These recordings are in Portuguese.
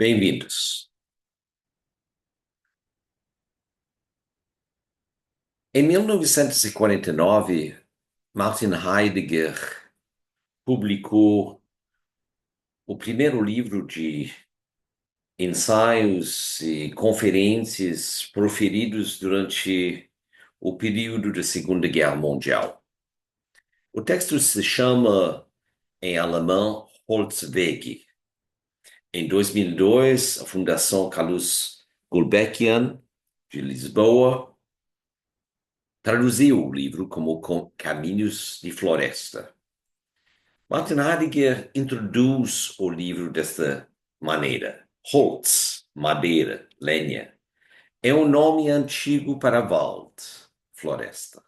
Bem-vindos. Em 1949, Martin Heidegger publicou o primeiro livro de ensaios e conferências proferidos durante o período da Segunda Guerra Mundial. O texto se chama, em alemão, Holzwege. Em 2002, a Fundação Carlos Gulbenkian, de Lisboa, traduziu o livro como Caminhos de Floresta. Martin Heidegger introduz o livro desta maneira. Holz, madeira, lenha, é um nome antigo para Wald, floresta.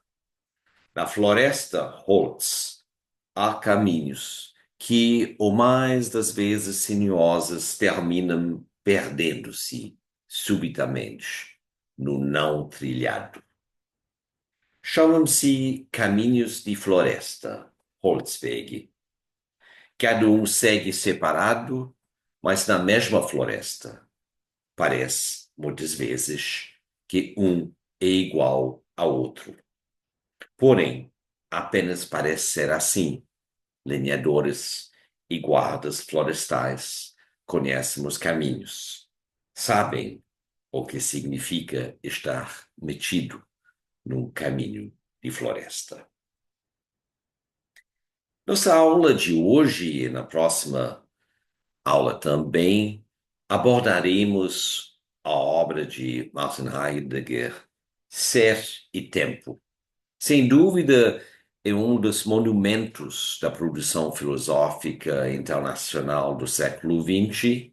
Na floresta, Holz, há caminhos que, o mais das vezes sinuosos, terminam perdendo-se subitamente no não trilhado. Chamam-se caminhos de floresta, Holzwege. Cada um segue separado, mas na mesma floresta. Parece, muitas vezes, que um é igual ao outro. Porém, apenas parece ser assim. Lenhadores e guardas florestais conhecem os caminhos. Sabem o que significa estar metido num caminho de floresta. Nossa aula de hoje e na próxima aula também abordaremos a obra de Martin Heidegger, Ser e Tempo. Sem dúvida, é um dos monumentos da produção filosófica internacional do século XX.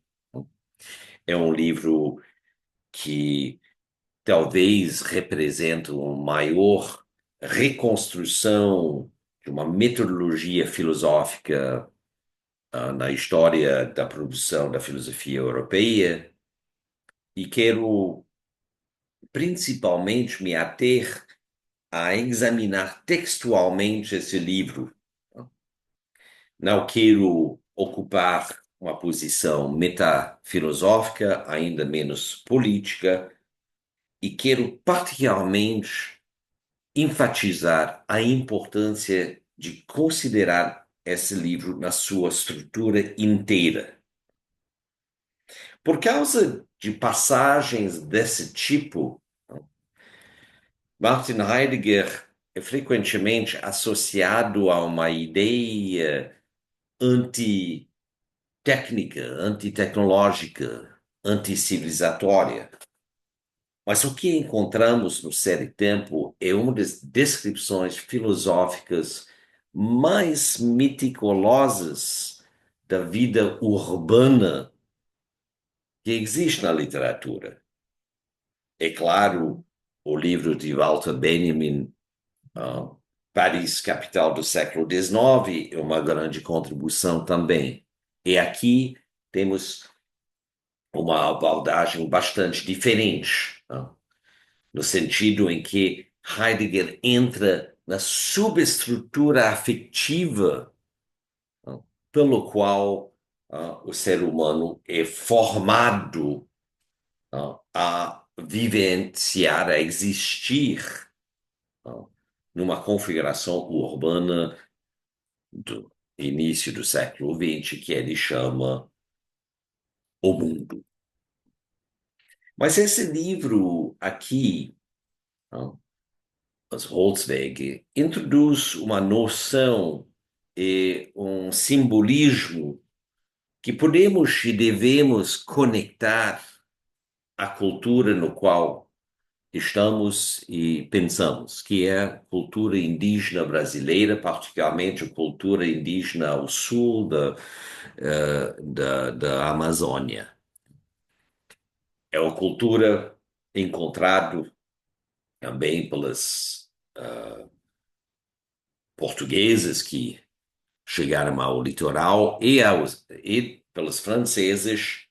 É um livro que talvez represente uma maior reconstrução de uma metodologia filosófica na história da produção da filosofia europeia, e quero principalmente me ater a examinar textualmente esse livro. Não quero ocupar uma posição metafilosófica, ainda menos política, e quero particularmente enfatizar a importância de considerar esse livro na sua estrutura inteira. Por causa de passagens desse tipo, Martin Heidegger é frequentemente associado a uma ideia antitécnica, antitecnológica, anticivilizatória. Mas o que encontramos no Ser e Tempo é uma das descrições filosóficas mais meticulosas da vida urbana que existe na literatura. É claro, o livro de Walter Benjamin, uh, Paris, capital do século XIX, é uma grande contribuição também. E aqui temos uma abordagem bastante diferente, no sentido em que Heidegger entra na subestrutura afetiva, pelo qual o ser humano é formado a vivenciar, a existir numa configuração urbana do início do século XX, que ele chama O Mundo. Mas esse livro aqui, as Holzwege, introduz uma noção e um simbolismo que podemos e devemos conectar à cultura no qual estamos e pensamos, que é a cultura indígena brasileira, particularmente a cultura indígena ao sul da Amazônia. É uma cultura encontrada também pelas portuguesas que chegaram ao litoral e pelos franceses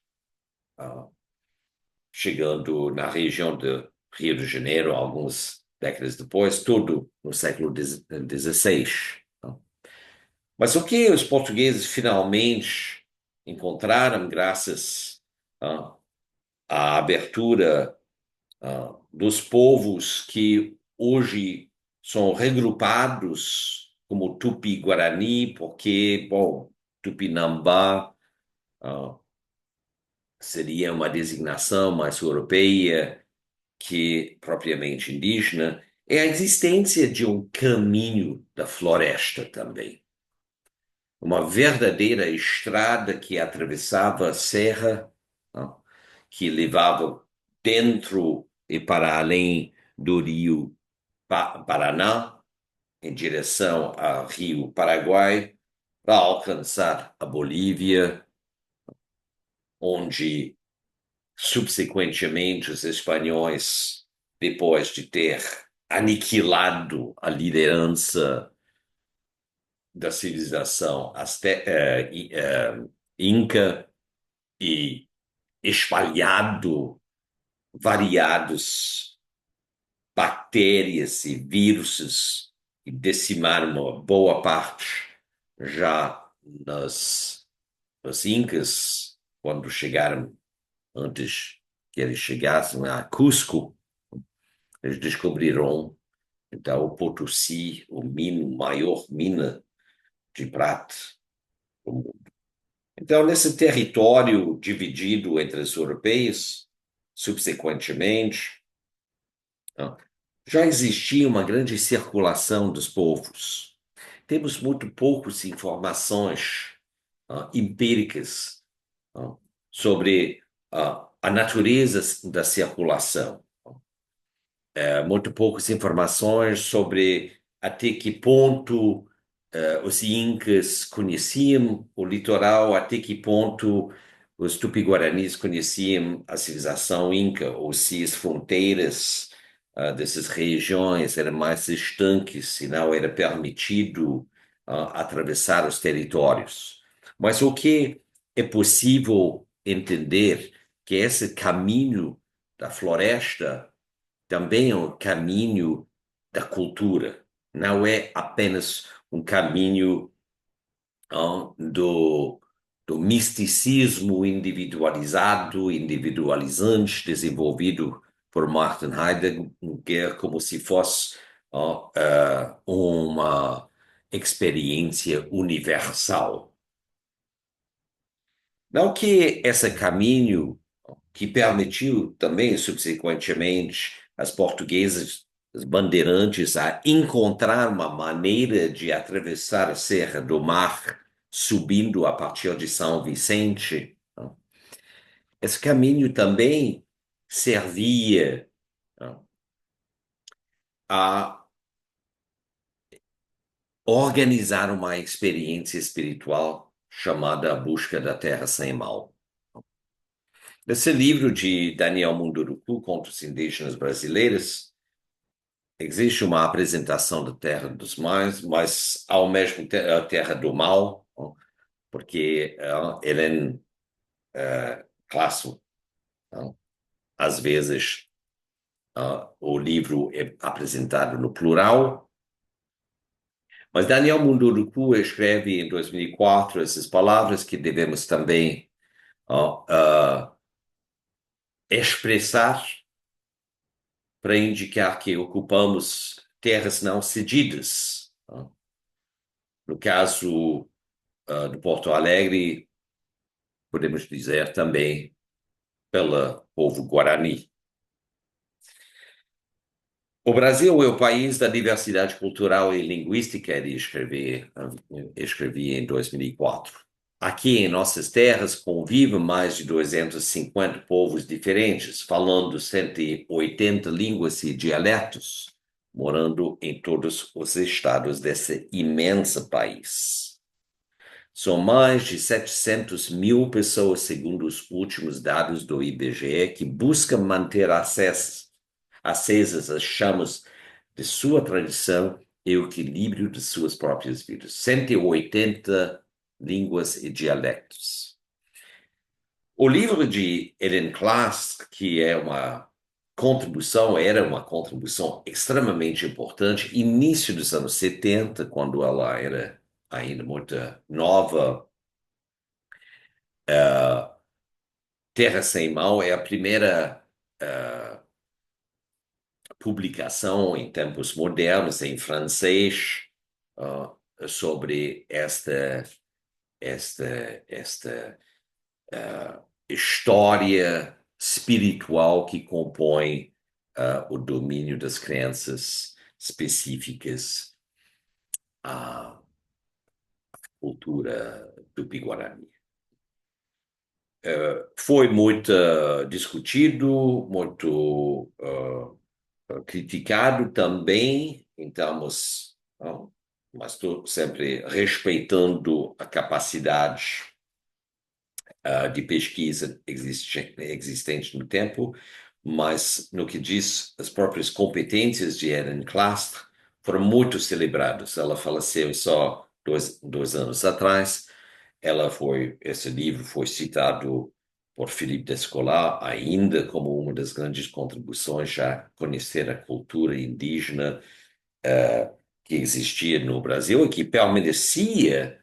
chegando na região de Rio de Janeiro, algumas décadas depois, tudo no século XVI. Mas o que os portugueses finalmente encontraram, graças ah, a abertura dos povos que hoje são regrupados como Tupi-Guarani, porque, bom, Tupinambá seria uma designação mais europeia que propriamente indígena, é a existência de um caminho da floresta também. Uma verdadeira estrada que atravessava a serra, não? Que levava dentro e para além do rio Paraná, em direção ao rio Paraguai, para alcançar a Bolívia, onde subsequentemente os espanhóis, depois de ter aniquilado a liderança da civilização inca e espalhado variados bactérias e vírus e dizimaram uma boa parte já nos incas, quando chegaram, antes que eles chegassem a Cusco, eles descobriram então o Potosí, maior mina de prata do mundo. Então, nesse território dividido entre os europeus, subsequentemente, ah, já existia uma grande circulação dos povos. Temos muito poucas informações empíricas sobre a natureza da circulação. Muito poucas informações sobre até que ponto os incas conheciam o litoral, até que ponto os tupi-guaranis conheciam a civilização inca, ou se as fronteiras dessas regiões eram mais estanques, se não era permitido atravessar os territórios. Mas o que é possível entender que esse caminho da floresta também é um caminho da cultura, não é apenas um caminho do, do misticismo individualizado, individualizante, desenvolvido por Martin Heidegger, como se fosse uma experiência universal. Não que esse caminho que permitiu também, subsequentemente, as portuguesas, os bandeirantes, a encontrar uma maneira de atravessar a Serra do Mar, subindo a partir de São Vicente. Esse caminho também servia a organizar uma experiência espiritual chamada A Busca da Terra Sem Mal. Esse livro de Daniel Munduruku contra os indígenas brasileiros existe uma apresentação da Terra dos Mais, mas ao mesmo tempo a Terra do Mal, porque Helen Klasso, às vezes o livro é apresentado no plural, mas Daniel Munduruku escreve em 2004 essas palavras que devemos também expressar para indicar que ocupamos terras não cedidas. No caso do Porto Alegre, podemos dizer também pelo povo guarani. O Brasil é o país da diversidade cultural e linguística, ele escrevi em 2004. Aqui em nossas terras convivem mais de 250 povos diferentes, falando 180 línguas e dialetos, morando em todos os estados desse imenso país. São mais de 700 mil pessoas, segundo os últimos dados do IBGE, que buscam manter acesas as chamas de sua tradição e o equilíbrio de suas próprias vidas. 180 línguas e dialectos. O livro de Ellen Klass, que era uma contribuição extremamente importante, início dos anos 70, quando ela era ainda muito nova, Terra Sem Mal é a primeira publicação em tempos modernos, em francês, ah, sobre esta história espiritual que compõe o domínio das crenças específicas à cultura tupi-guarani. Foi muito discutido, muito criticado também, então, não, mas estou sempre respeitando a capacidade de pesquisa existente no tempo, mas no que diz as próprias competências de Helen Clastre foram muito celebradas. Ela faleceu só dois anos atrás. Esse livro foi citado por Philippe Descola ainda como uma das grandes contribuições a conhecer a cultura indígena que existia no Brasil e que permanecia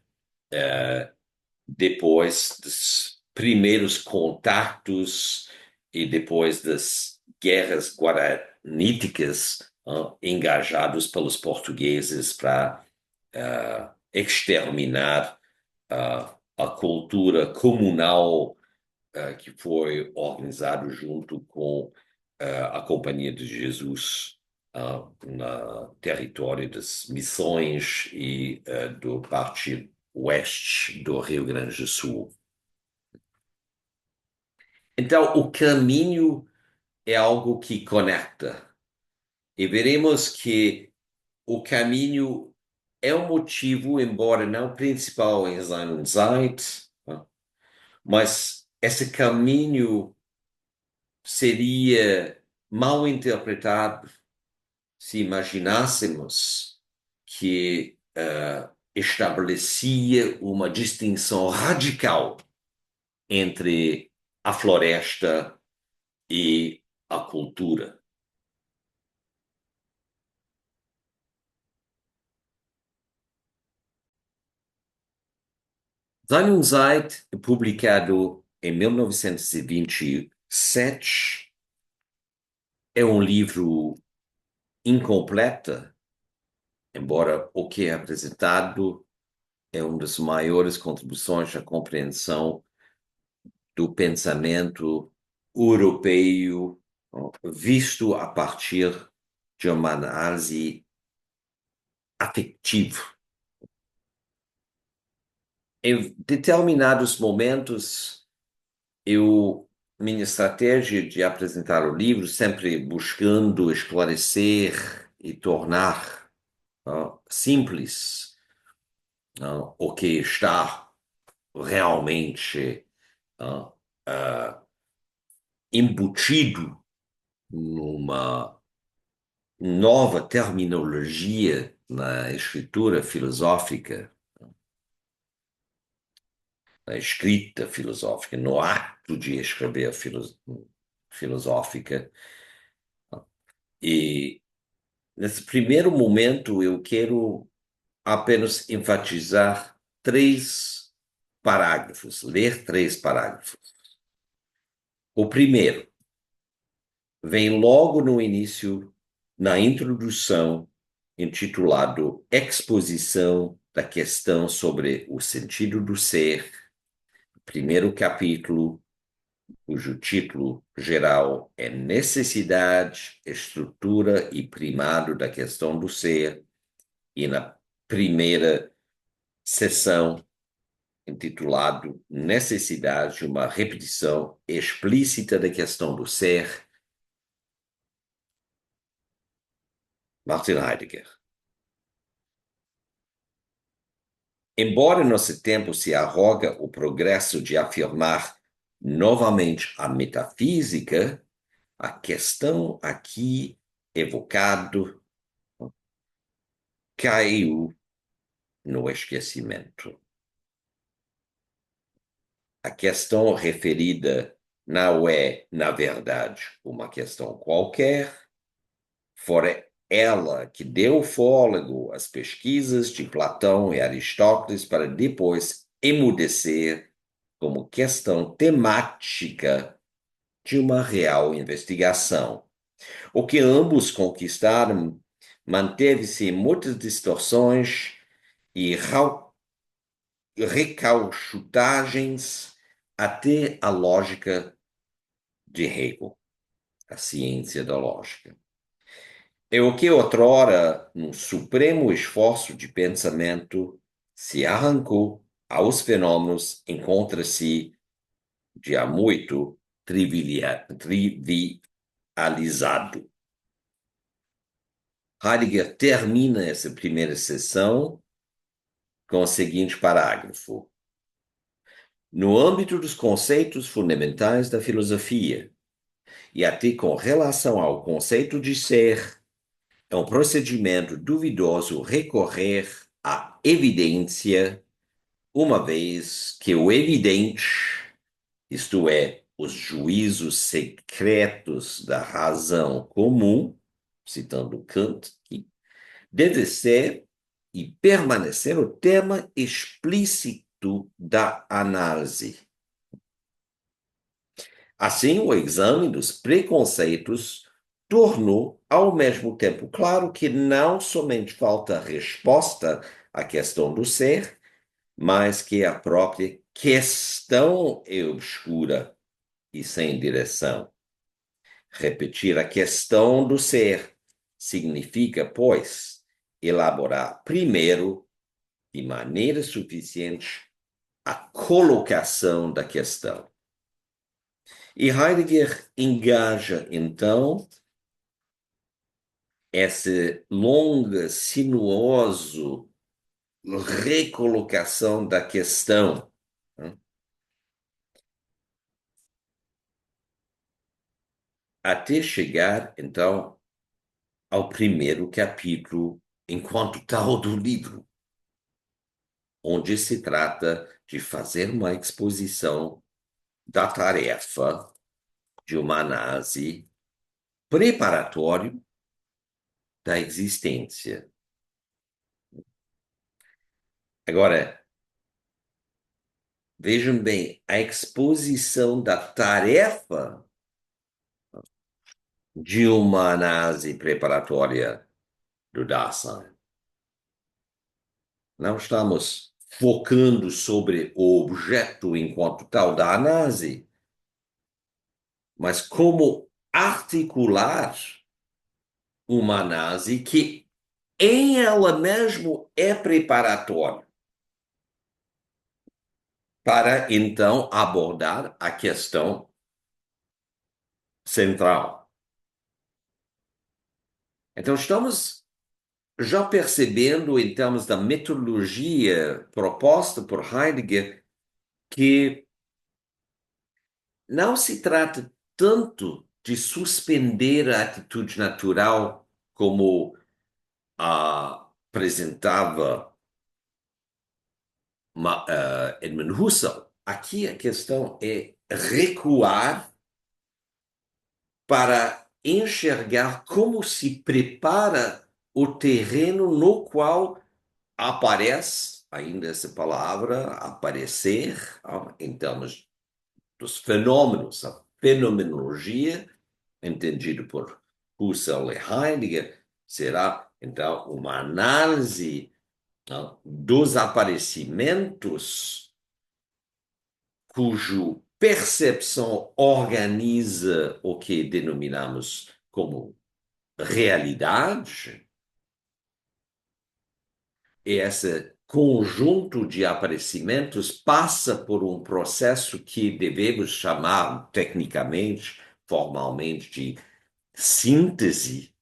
depois dos primeiros contatos e depois das guerras guaraníticas, engajados pelos portugueses para exterminar a cultura comunal que foi organizado junto com a Companhia de Jesus no território das Missões e do parte oeste do Rio Grande do Sul. Então, o caminho é algo que conecta. E veremos que o caminho é um motivo, embora não principal em Sein und Zeit, mas esse caminho seria mal interpretado se imaginássemos que estabelecia uma distinção radical entre a floresta e a cultura. Sein und Zeit, publicado em 1927, é um livro incompleto, embora o que é apresentado é uma das maiores contribuições à compreensão do pensamento europeu, visto a partir de uma análise afetiva. Em determinados momentos, minha estratégia de apresentar o livro, sempre buscando esclarecer e tornar simples o que está realmente embutido numa nova terminologia na escritura filosófica, na escrita filosófica, no ato de escrever filosófica. E nesse primeiro momento eu quero apenas enfatizar três parágrafos, ler três parágrafos. O primeiro vem logo no início, na introdução, intitulado Exposição da questão sobre o sentido do ser, primeiro capítulo, cujo título geral é Necessidade, Estrutura e Primado da Questão do Ser, e na primeira sessão, intitulado Necessidade, uma repetição explícita da questão do ser, Martin Heidegger. Embora nosso tempo se arroga o progresso de afirmar novamente a metafísica, a questão aqui evocado caiu no esquecimento. A questão referida não é, na verdade, uma questão qualquer, fora ela que deu fôlego às pesquisas de Platão e Aristóteles para depois emudecer como questão temática de uma real investigação. O que ambos conquistaram manteve-se em muitas distorções e recauchutagens até a lógica de Hegel, a ciência da lógica. É o que outrora, num supremo esforço de pensamento, se arrancou aos fenômenos, encontra-se de há muito trivializado. Heidegger termina essa primeira sessão com o seguinte parágrafo: no âmbito dos conceitos fundamentais da filosofia, e até com relação ao conceito de ser, é um procedimento duvidoso recorrer à evidência, uma vez que o evidente, isto é, os juízos secretos da razão comum, citando Kant, deve ser e permanecer o tema explícito da análise. Assim, o exame dos preconceitos tornou, ao mesmo tempo, claro que não somente falta resposta à questão do ser, mas que a própria questão é obscura e sem direção. Repetir a questão do ser significa, pois, elaborar primeiro, de maneira suficiente, a colocação da questão. E Heidegger engaja, então, essa longa, sinuoso recolocação da questão, né, até chegar, então, ao primeiro capítulo, enquanto tal, do livro, onde se trata de fazer uma exposição da tarefa de uma análise preparatória da existência. Agora, vejam bem, a exposição da tarefa de uma análise preparatória do Dasein. Não estamos focando sobre o objeto enquanto tal da análise, mas como articular uma análise que em ela mesmo é preparatória para então abordar a questão central. Então estamos já percebendo, em termos da metodologia proposta por Heidegger, que não se trata tanto de suspender a atitude natural como apresentava Edmund Husserl. Aqui a questão é recuar para enxergar como se prepara o terreno no qual aparece, ainda essa palavra, aparecer, em termos dos fenômenos, a fenomenologia, entendido por Husserl e Heidegger, será, então, uma análise dos aparecimentos cujo percepção organiza o que denominamos como realidade, e esse conjunto de aparecimentos passa por um processo que devemos chamar tecnicamente, formalmente, de síntese,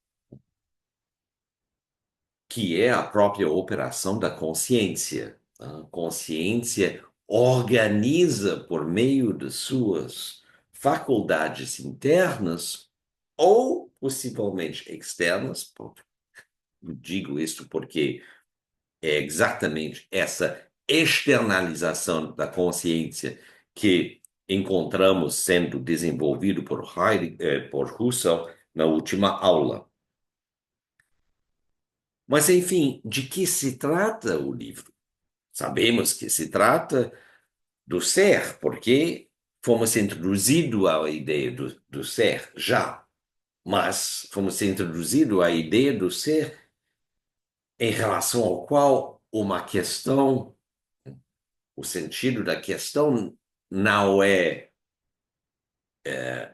que é a própria operação da consciência. A consciência organiza por meio de suas faculdades internas ou possivelmente externas. Digo isto porque é exatamente essa externalização da consciência que encontramos sendo desenvolvido por por Husserl na última aula. Mas, enfim, de que se trata o livro? Sabemos que se trata do ser, porque fomos introduzidos à ideia do ser já, mas fomos introduzidos à ideia do ser em relação ao qual uma questão, o sentido da questão não é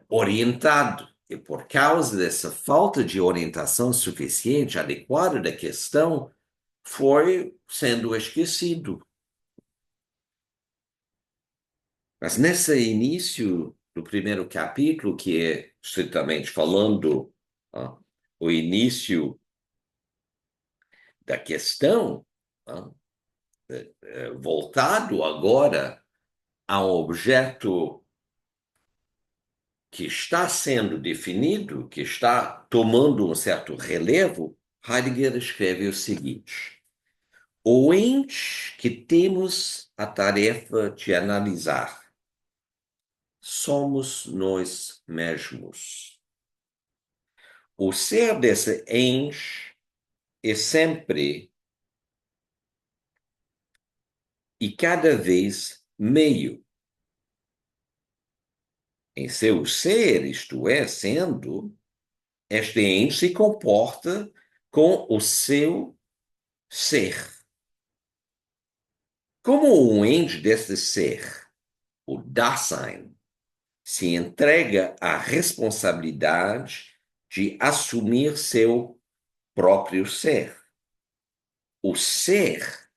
orientado. E por causa dessa falta de orientação suficiente, adequada da questão, foi sendo esquecido. Mas nesse início do primeiro capítulo, que é estritamente falando, o início da questão, ah, voltado agora a um objeto que está sendo definido, que está tomando um certo relevo, Heidegger escreve o seguinte: o ente que temos a tarefa de analisar somos nós mesmos. O ser desse ente é sempre e cada vez meio em seu ser, isto é, sendo, este ente se comporta com o seu ser. Como um ente desse ser, o Dasein, se entrega à responsabilidade de assumir seu próprio ser. O ser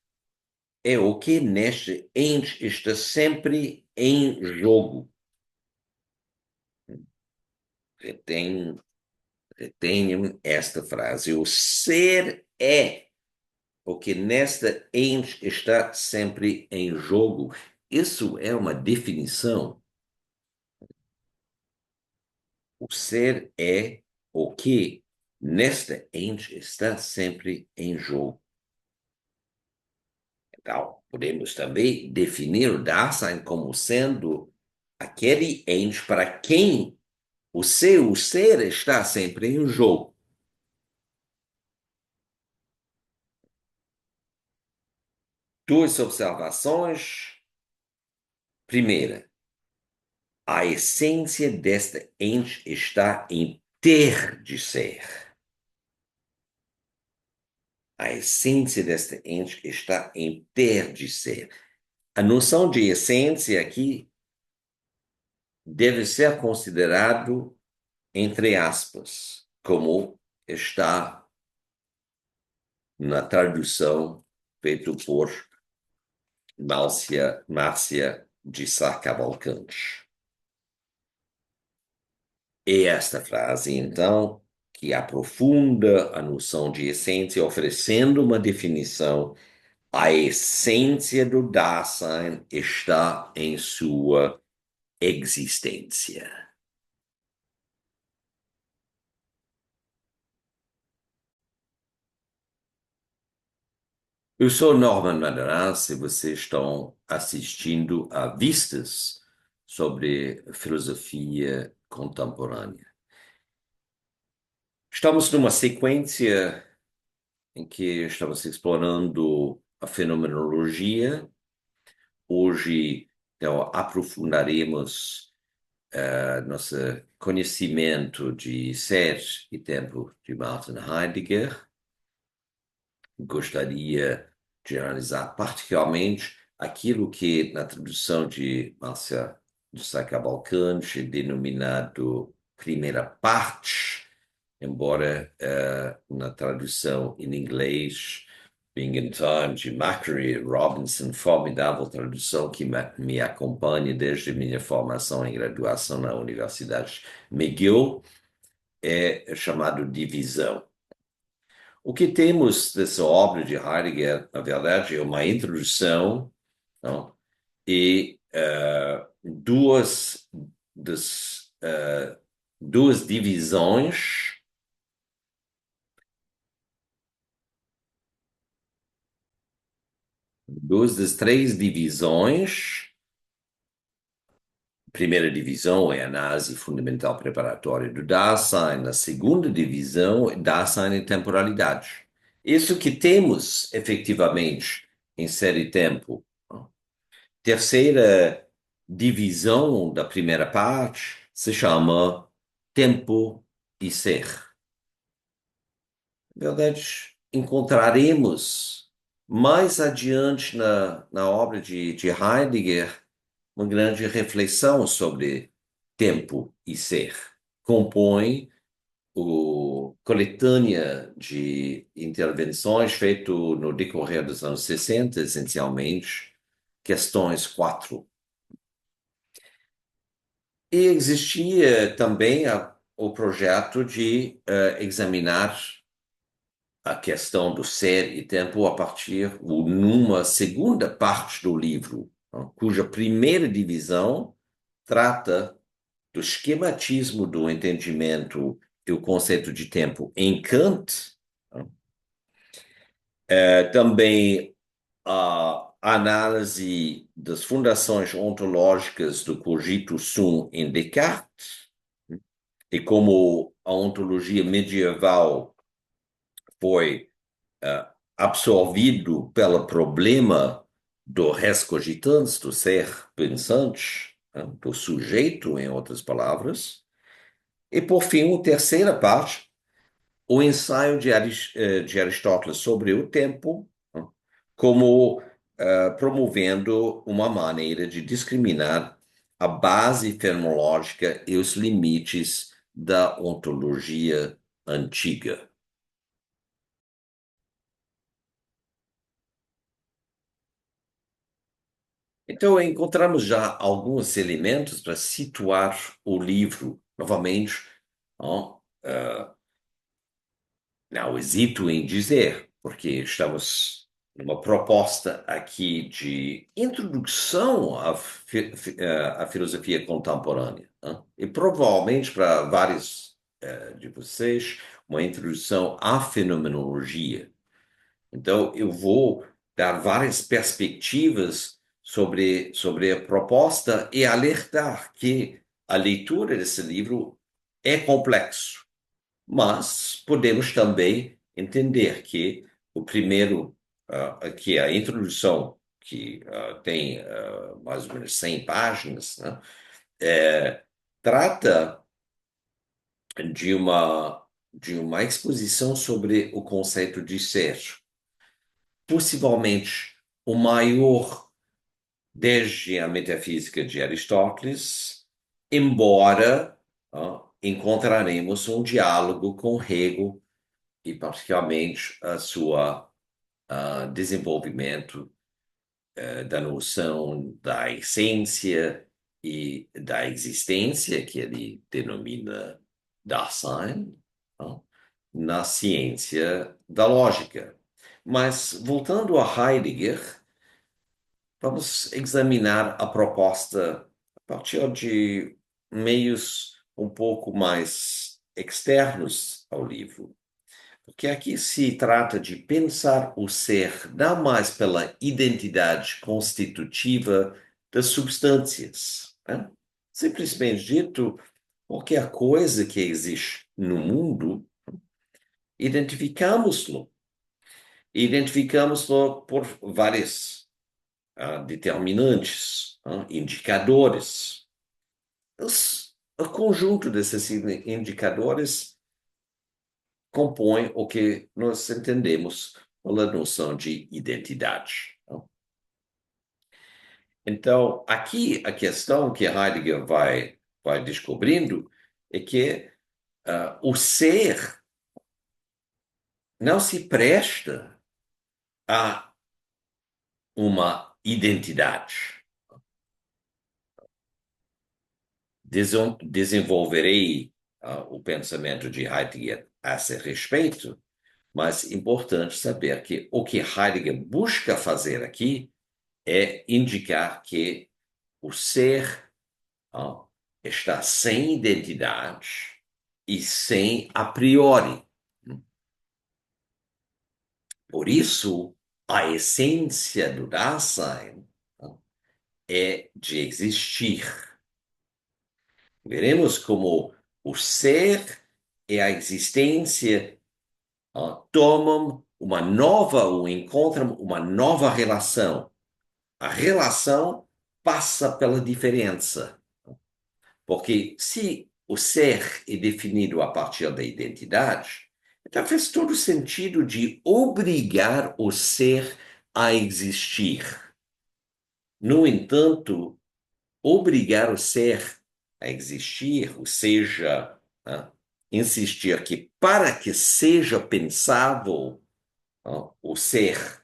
é o que neste ente está sempre em jogo. Retenham, retenham esta frase. O ser é o que nesta ente está sempre em jogo. Isso é uma definição. O ser é o que nesta ente está sempre em jogo. Então, podemos também definir o Dasein como sendo aquele ente para quem o ser está sempre em jogo. Duas observações. Primeira, a essência desta ente está em ter de ser. A essência desta ente está em ter de ser. A noção de essência aqui deve ser considerado, entre aspas, como está na tradução feita por Márcia de Sá Cavalcante. E esta frase, então, que aprofunda a noção de essência, oferecendo uma definição, a essência do Dasein está em sua existência. Eu sou Norman Madurai, se vocês estão assistindo a Vistas sobre filosofia contemporânea. Estamos numa sequência em que estamos explorando a fenomenologia. Hoje, então, aprofundaremos nosso conhecimento de ser e tempo de Martin Heidegger. Gostaria de analisar particularmente aquilo que na tradução de Márcia de Sá Cavalcante é denominado primeira parte, embora na tradução em inglês Being in Time de Macquarie Robinson, formidável tradução que me acompanha desde minha formação em graduação na Universidade McGill, é chamado Divisão. O que temos dessa obra de Heidegger, na verdade, é uma introdução, não? E duas divisões, duas das três divisões. A primeira divisão é a análise fundamental preparatória do Dasein. A segunda divisão é Dasein e temporalidade. Isso que temos, efetivamente, em série tempo, terceira divisão da primeira parte se chama Tempo e Ser. Na verdade, encontraremos mais adiante na obra de Heidegger uma grande reflexão sobre tempo e ser. Compõe o coletânea de intervenções feito no decorrer dos anos 60, essencialmente, questões 4. E existia também o projeto de examinar a questão do ser e tempo a partir, ou numa segunda parte do livro, cuja primeira divisão trata do esquematismo do entendimento e o conceito de tempo em Kant, né? Também a análise das fundações ontológicas do cogito sum em Descartes, né? E como a ontologia medieval foi absorvido pelo problema do res cogitans, do ser pensante, né? Do sujeito, em outras palavras. E, por fim, a terceira parte, o ensaio de Aristóteles sobre o tempo, né? Como promovendo uma maneira de discriminar a base fenomenológica e os limites da ontologia antiga. Então, encontramos já alguns elementos para situar o livro novamente. Não, não hesito em dizer, porque estamos numa proposta aqui de introdução à filosofia contemporânea, né? E provavelmente para vários de vocês, uma introdução à fenomenologia. Então, eu vou dar várias perspectivas sobre a proposta e alertar que a leitura desse livro é complexo, mas podemos também entender que o primeiro, que a introdução, que tem mais ou menos 100 páginas, né, trata de uma exposição sobre o conceito de ser, possivelmente o maior desde a metafísica de Aristóteles, embora encontraremos um diálogo com Hegel e particularmente a sua desenvolvimento da noção da essência e da existência, que ele denomina Dasein, não? Na ciência da lógica. Mas, voltando a Heidegger, vamos examinar a proposta a partir de meios um pouco mais externos ao livro. Porque aqui se trata de pensar o ser não mais pela identidade constitutiva das substâncias, né? Simplesmente dito, qualquer coisa que existe no mundo, identificamos-lo. Identificamos-lo por várias determinantes, indicadores. O conjunto desses indicadores compõe o que nós entendemos pela noção de identidade. Então, aqui a questão que Heidegger vai descobrindo é que o ser não se presta a uma identidade. Desenvolverei o pensamento de Heidegger a esse respeito, mas é importante saber que o que Heidegger busca fazer aqui é indicar que o ser está sem identidade e sem a priori. Por isso, a essência do Dasein é de existir. Veremos como o ser e a existência tomam uma nova, ou encontram uma nova relação. A relação passa pela diferença. Porque se o ser é definido a partir da identidade, então faz todo sentido de obrigar o ser a existir. No entanto, obrigar o ser a existir, ou seja, né, insistir que para que seja pensável, o ser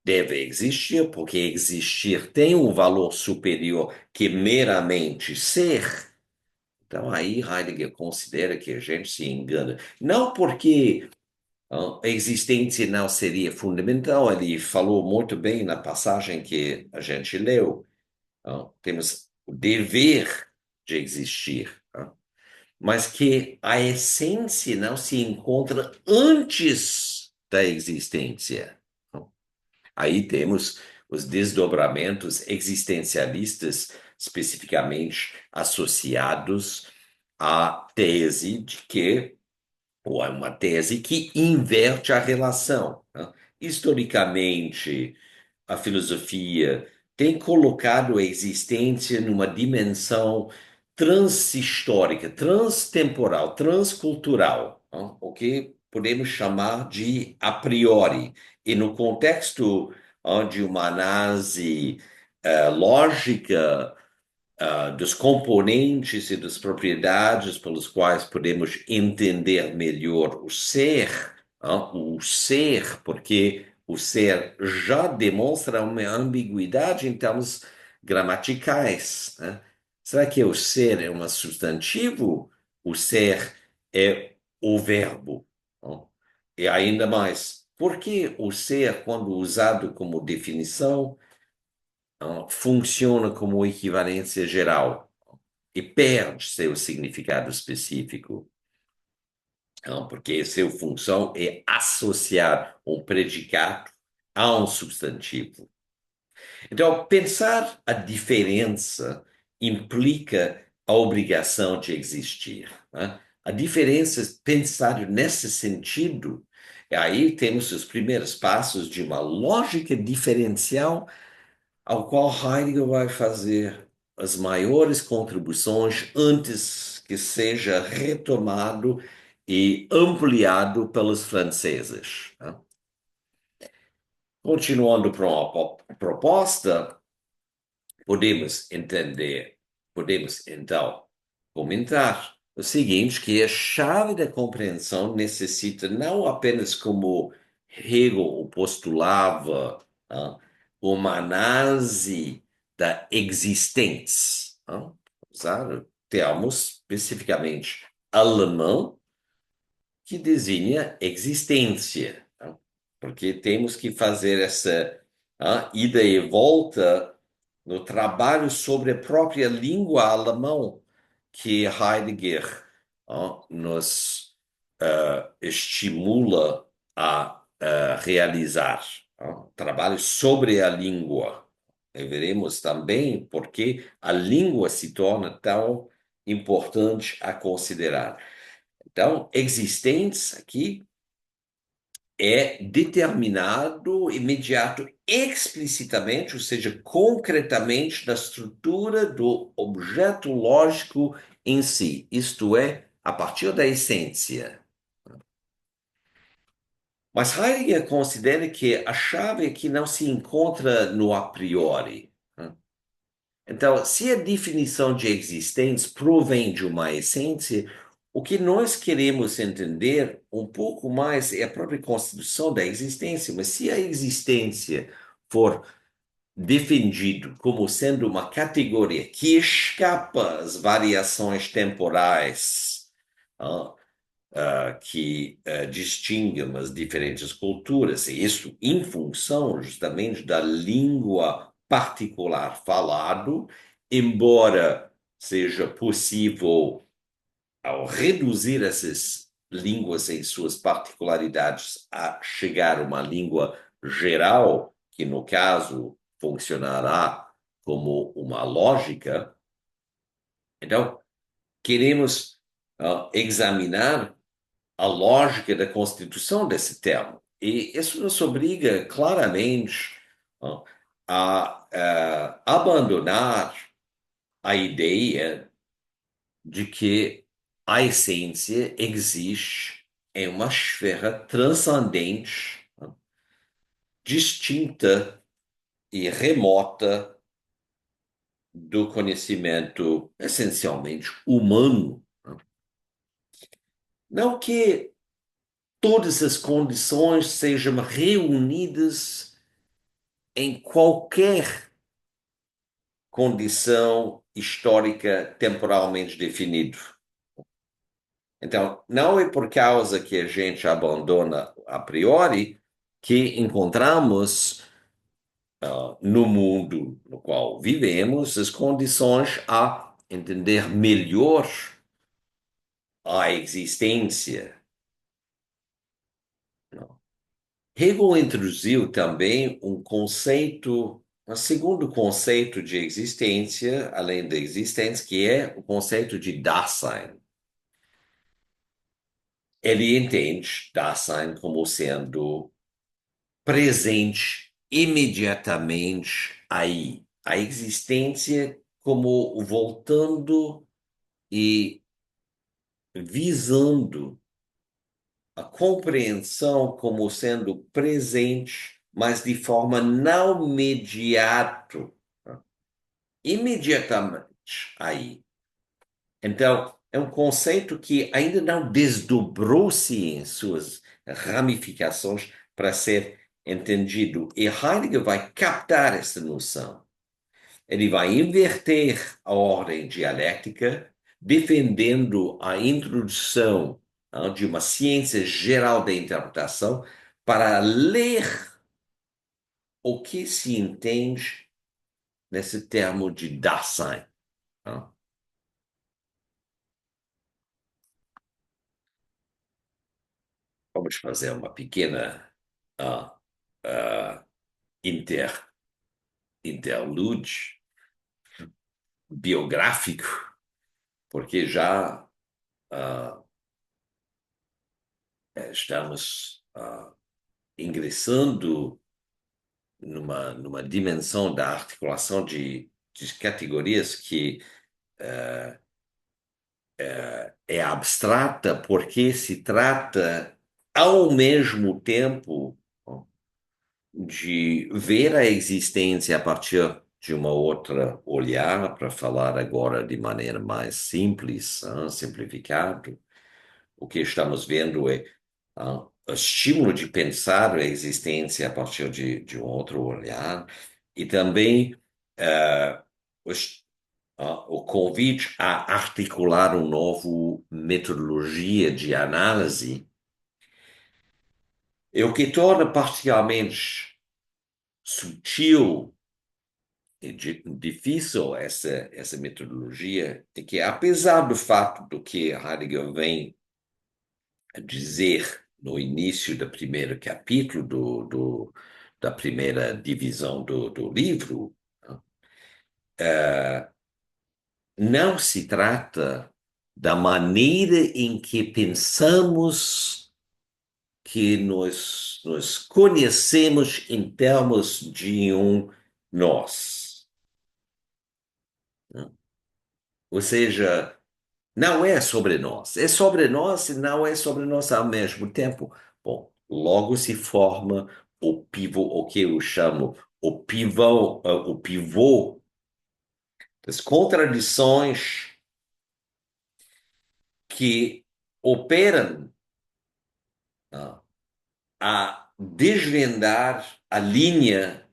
deve existir, porque existir tem um valor superior que meramente ser. Então, aí Heidegger considera que a gente se engana. Não porque a existência não seria fundamental, ele falou muito bem na passagem que a gente leu. Temos o dever de existir, mas que a essência não se encontra antes da existência. Aí temos os desdobramentos existencialistas, especificamente associados à tese de que, ou é uma tese que inverte a relação, né? Historicamente, a filosofia tem colocado a existência numa dimensão transhistórica, transtemporal, transcultural, né? O que podemos chamar de a priori. E no contexto de uma análise lógica dos componentes e das propriedades pelos quais podemos entender melhor o ser, porque o ser já demonstra uma ambiguidade em termos gramaticais, né? Será que o ser é um substantivo? O ser é o verbo, né? E ainda mais, por que o ser, quando usado como definição, funciona como equivalência geral e perde seu significado específico, porque sua função é associar um predicado a um substantivo. Então, pensar a diferença implica a obrigação de existir, né? A diferença, pensar nesse sentido, aí temos os primeiros passos de uma lógica diferencial ao qual Heidegger vai fazer as maiores contribuições antes que seja retomado e ampliado pelos franceses, né? Continuando para uma proposta, podemos entender, podemos então comentar o seguinte, que a chave da compreensão necessita não apenas como Hegel o postulava, uma análise da existência, usar termos especificamente alemão que designa existência, porque temos que fazer essa ida e volta no trabalho sobre a própria língua alemã que Heidegger nos estimula a realizar, trabalho sobre a língua. E veremos também por que a língua se torna tão importante a considerar. Então, existência aqui é determinado imediato explicitamente, ou seja, concretamente na estrutura do objeto lógico em si, isto é, a partir da essência. Mas Heidegger considera que a chave aqui não se encontra no a priori. Então, se a definição de existência provém de uma essência, o que nós queremos entender um pouco mais é a própria constituição da existência. Mas se a existência for defendido como sendo uma categoria que escapa às variações temporais, ah, que distinguem as diferentes culturas, e isso em função justamente da língua particular falado, embora seja possível, ao reduzir essas línguas em suas particularidades, a chegar a uma língua geral, que no caso funcionará como uma lógica. Então, queremos examinar a lógica da constituição desse termo. E isso nos obriga claramente a abandonar a ideia de que a essência existe em uma esfera transcendente, distinta e remota do conhecimento essencialmente humano. Não que todas as condições sejam reunidas em qualquer condição histórica temporalmente definida. Então, não é por causa que a gente abandona a priori que encontramos no mundo no qual vivemos as condições a entender melhor a existência. Hegel introduziu também um segundo conceito de existência, além da existência, que é o conceito de Dasein. Ele entende Dasein como sendo presente imediatamente aí. A existência como voltando e visando a compreensão como sendo presente, mas de forma não imediato, né? Imediatamente aí. Então, é um conceito que ainda não desdobrou-se em suas ramificações para ser entendido. E Heidegger vai captar essa noção. Ele vai inverter a ordem dialética, defendendo a introdução de uma ciência geral da interpretação para ler o que se entende nesse termo de Dasein. Tá? Vamos fazer uma pequena ah, ah, inter, interlude biográfico, porque já ah, estamos ingressando numa dimensão da articulação de categorias que é abstrata porque se trata, ao mesmo tempo, de ver a existência a partir de uma outra olhar, para falar agora de maneira mais simples, simplificado. O que estamos vendo é o estímulo de pensar a existência a partir de um outro olhar e também eh, os o convite a articular uma nova metodologia de análise, é o que torna particularmente sutil e difícil essa metodologia, é que, apesar do fato do que Heidegger vem a dizer no início do primeiro capítulo da primeira divisão do livro, não se trata da maneira em que pensamos que nos conhecemos em termos de um nós, né? Ou seja, não é sobre nós. É sobre nós e não é sobre nós ao mesmo tempo. Bom, logo se forma o pivô, o que eu chamo o pivô das contradições que operam a desvendar a linha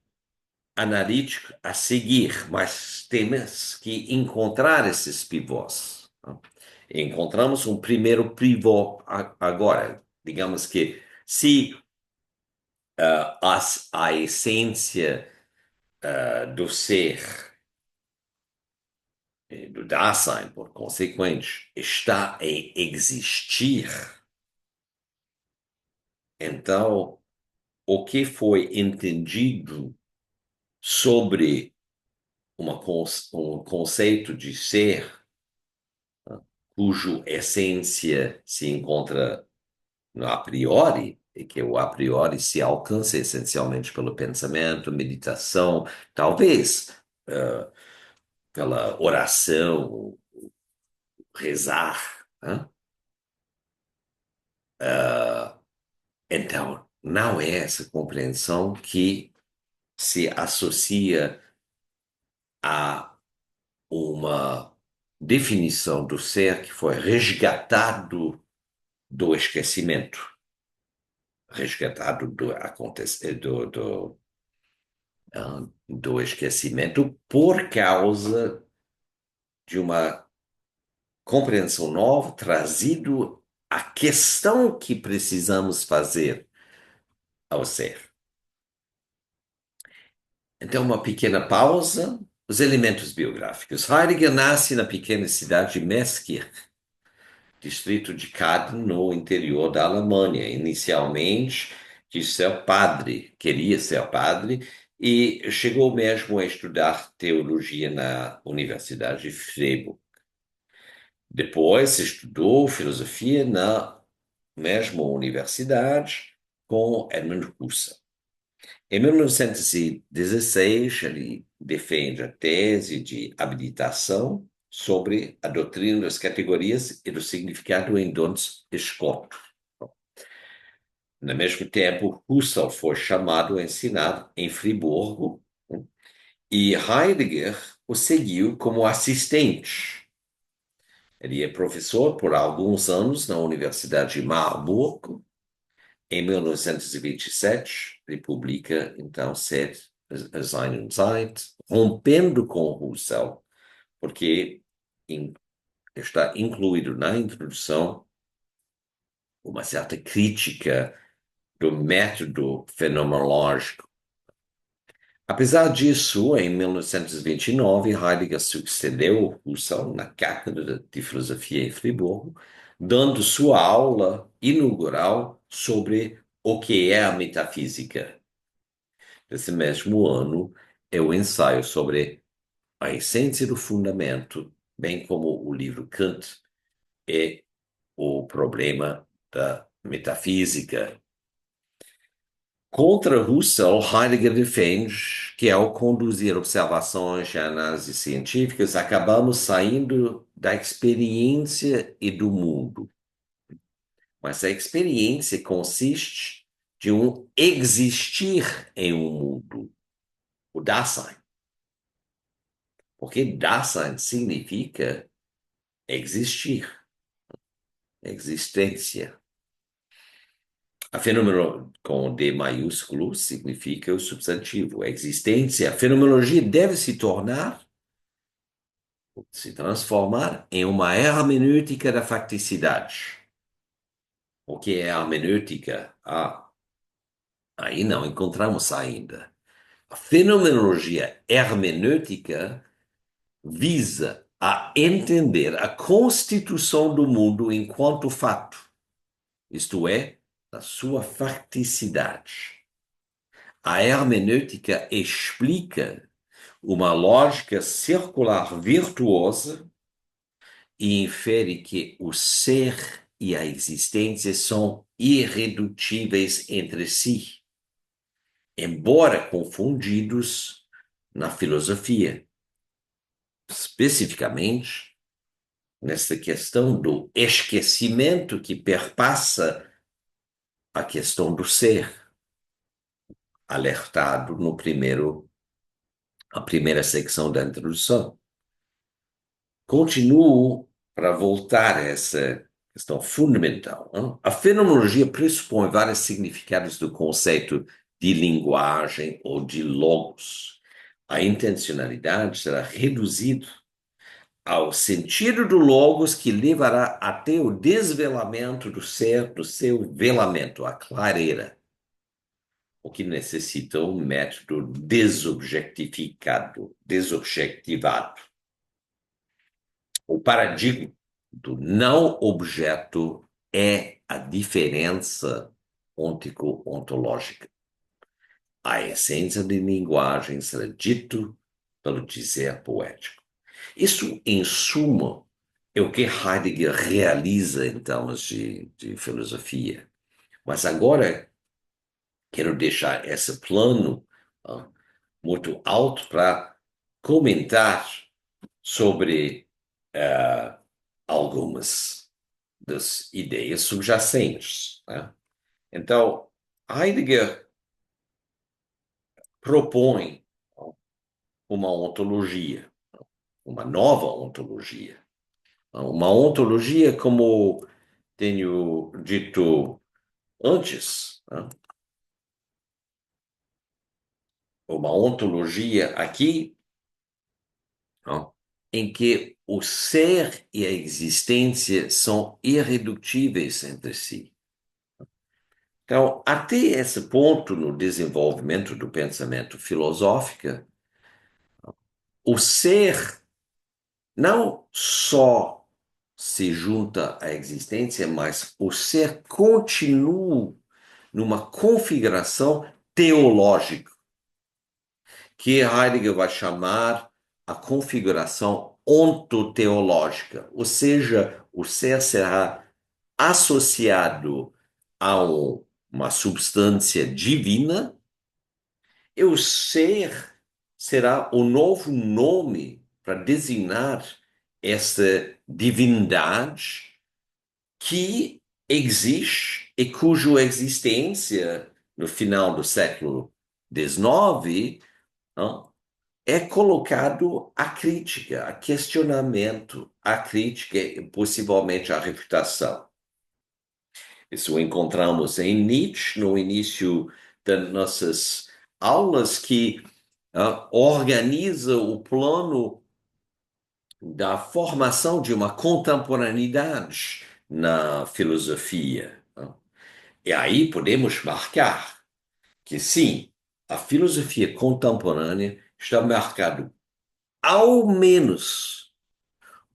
analítica a seguir, mas temos que encontrar esses pivôs. Encontramos um primeiro pivô agora. Digamos que se a essência do ser, do Dasein, por consequente, está em existir, então o que foi entendido sobre um conceito de ser, cujo essência se encontra no a priori, e que o a priori se alcança essencialmente pelo pensamento, meditação, talvez pela oração, rezar, né? Então, não é essa compreensão que se associa a uma definição do ser que foi resgatado do esquecimento, resgatado do esquecimento por causa de uma compreensão nova trazido à questão que precisamos fazer ao ser. Então, uma pequena pausa. Os elementos biográficos. Heidegger nasce na pequena cidade de Meschede, distrito de Caden, no interior da Alemanha. Inicialmente, quis ser padre, queria ser padre, e chegou mesmo a estudar teologia na Universidade de Freiburg. Depois, estudou filosofia na mesma universidade com Edmund Husserl. Em 1916, ele defende a tese de habilitação sobre a doutrina das categorias e do significado em Duns Scotus. No mesmo tempo, Husserl foi chamado a ensinar em Friburgo, e Heidegger o seguiu como assistente. Ele é professor por alguns anos na Universidade de Marburg. Em 1927, ele publica, então, Sed, Sein und Zeit, rompendo com Husserl, porque está incluído na introdução uma certa crítica do método fenomenológico. Apesar disso, em 1929, Heidegger sucedeu Husserl na Cátedra de Filosofia em Friburgo, dando sua aula inaugural sobre o que é a metafísica. Esse mesmo ano é o ensaio sobre a essência do fundamento, bem como o livro Kant e o problema da metafísica. Contra Husserl, Heidegger defende que ao conduzir observações e análises científicas, acabamos saindo da experiência e do mundo. Mas a experiência consiste de um existir em um mundo, o Dasein. Porque Dasein significa existir, existência. A fenômeno com D maiúsculo significa o substantivo, a existência. A fenomenologia deve se transformar em uma hermenêutica da facticidade. O que é hermenêutica? Aí não encontramos ainda. A fenomenologia hermenêutica visa a entender a constituição do mundo enquanto fato, isto é, a sua facticidade. A hermenêutica explica uma lógica circular virtuosa e infere que o ser e a existência são irredutíveis entre si, embora confundidos na filosofia, especificamente nessa questão do esquecimento que perpassa a questão do ser, alertado no a primeira secção da introdução. Continuo para voltar a essa questão fundamental. Não? A fenomenologia pressupõe vários significados do conceito de linguagem ou de logos. A intencionalidade será reduzida ao sentido do logos que levará até o desvelamento do ser, do seu velamento, a clareira, o que necessita um método desobjetificado, desobjetivado. O paradigma do não objeto é a diferença ontico-ontológica. A essência da linguagem será dito pelo dizer poético. Isso, em suma, é o que Heidegger realiza em termos de filosofia. Mas agora quero deixar esse plano muito alto para comentar sobre algumas das ideias subjacentes, né? Então, Heidegger propõe uma ontologia, uma nova ontologia. Uma ontologia, como tenho dito antes, né? Uma ontologia aqui, né? Em que o ser e a existência são irredutíveis entre si. Então, até esse ponto no desenvolvimento do pensamento filosófico, o ser não só se junta à existência, mas o ser continua numa configuração teológica, que Heidegger vai chamar a configuração ontoteológica, ou seja, o ser será associado a uma substância divina, e o ser será o novo nome para designar essa divindade que existe e cuja existência, no final do século XIX, não, é colocado à crítica, a questionamento, a crítica e possivelmente a refutação. Isso encontramos em Nietzsche no início das nossas aulas, que organiza o plano da formação de uma contemporaneidade na filosofia. E aí podemos marcar que, sim, a filosofia contemporânea está marcada, ao menos,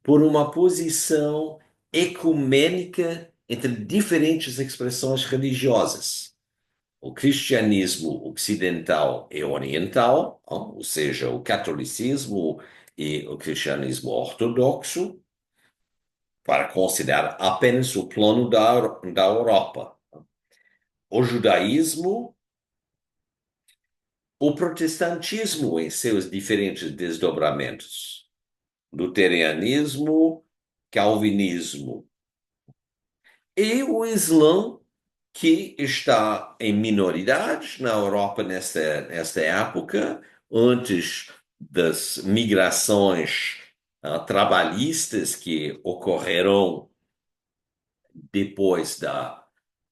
por uma posição ecumênica entre diferentes expressões religiosas. O cristianismo ocidental e oriental, ou seja, o catolicismo e o cristianismo ortodoxo, para considerar apenas o plano da Europa. O judaísmo, o protestantismo em seus diferentes desdobramentos, luteranismo, calvinismo, e o Islã, que está em minoridade na Europa nesta época, antes das migrações trabalhistas que ocorreram depois da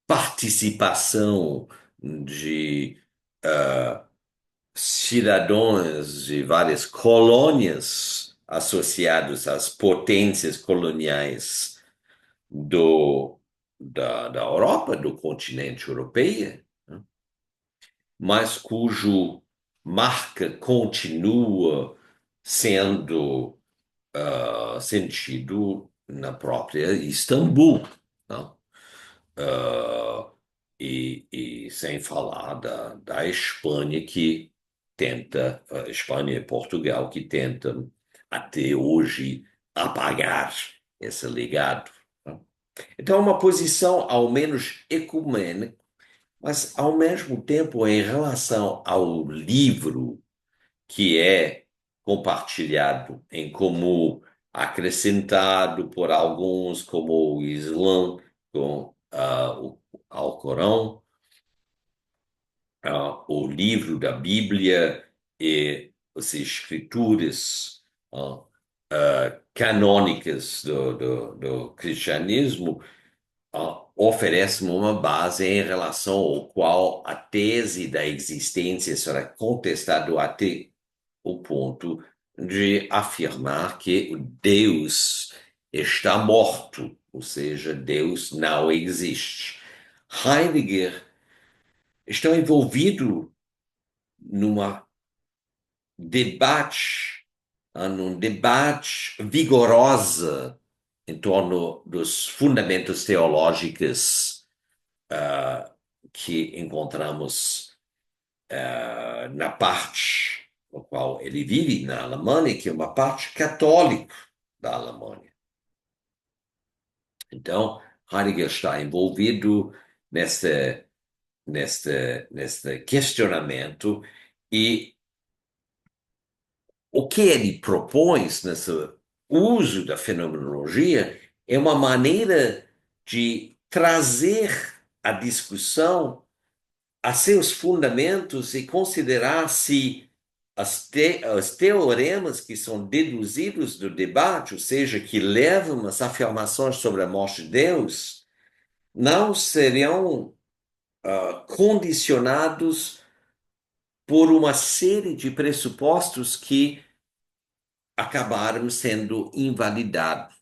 participação de cidadãos de várias colônias associados às potências coloniais da Europa, do continente europeu, né? Mas cujo marca continua sendo sentido na própria Istambul, né? Ah, e sem falar da Espanha, que tenta, a Espanha e Portugal, que tentam até hoje apagar esse legado, né? Então, é uma posição, ao menos, ecumênica, mas, ao mesmo tempo, em relação ao livro que é compartilhado em comum, acrescentado por alguns, como o Islã, com o Alcorão, o livro da Bíblia e as escrituras canônicas do cristianismo, oferecem uma base em relação ao qual a tese da existência será contestada até o ponto de afirmar que Deus está morto, ou seja, Deus não existe. Heidegger está envolvido numa debate, num debate vigorosa em torno dos fundamentos teológicos que encontramos na parte no qual ele vive, na Alemanha, que é uma parte católica da Alemanha. Então, Heidegger está envolvido neste questionamento, e o que ele propõe nesse uso da fenomenologia é uma maneira de trazer a discussão a seus fundamentos e considerar se os teoremas que são deduzidos do debate, ou seja, que levam as afirmações sobre a morte de Deus, não seriam condicionados por uma série de pressupostos que acabaram sendo invalidados.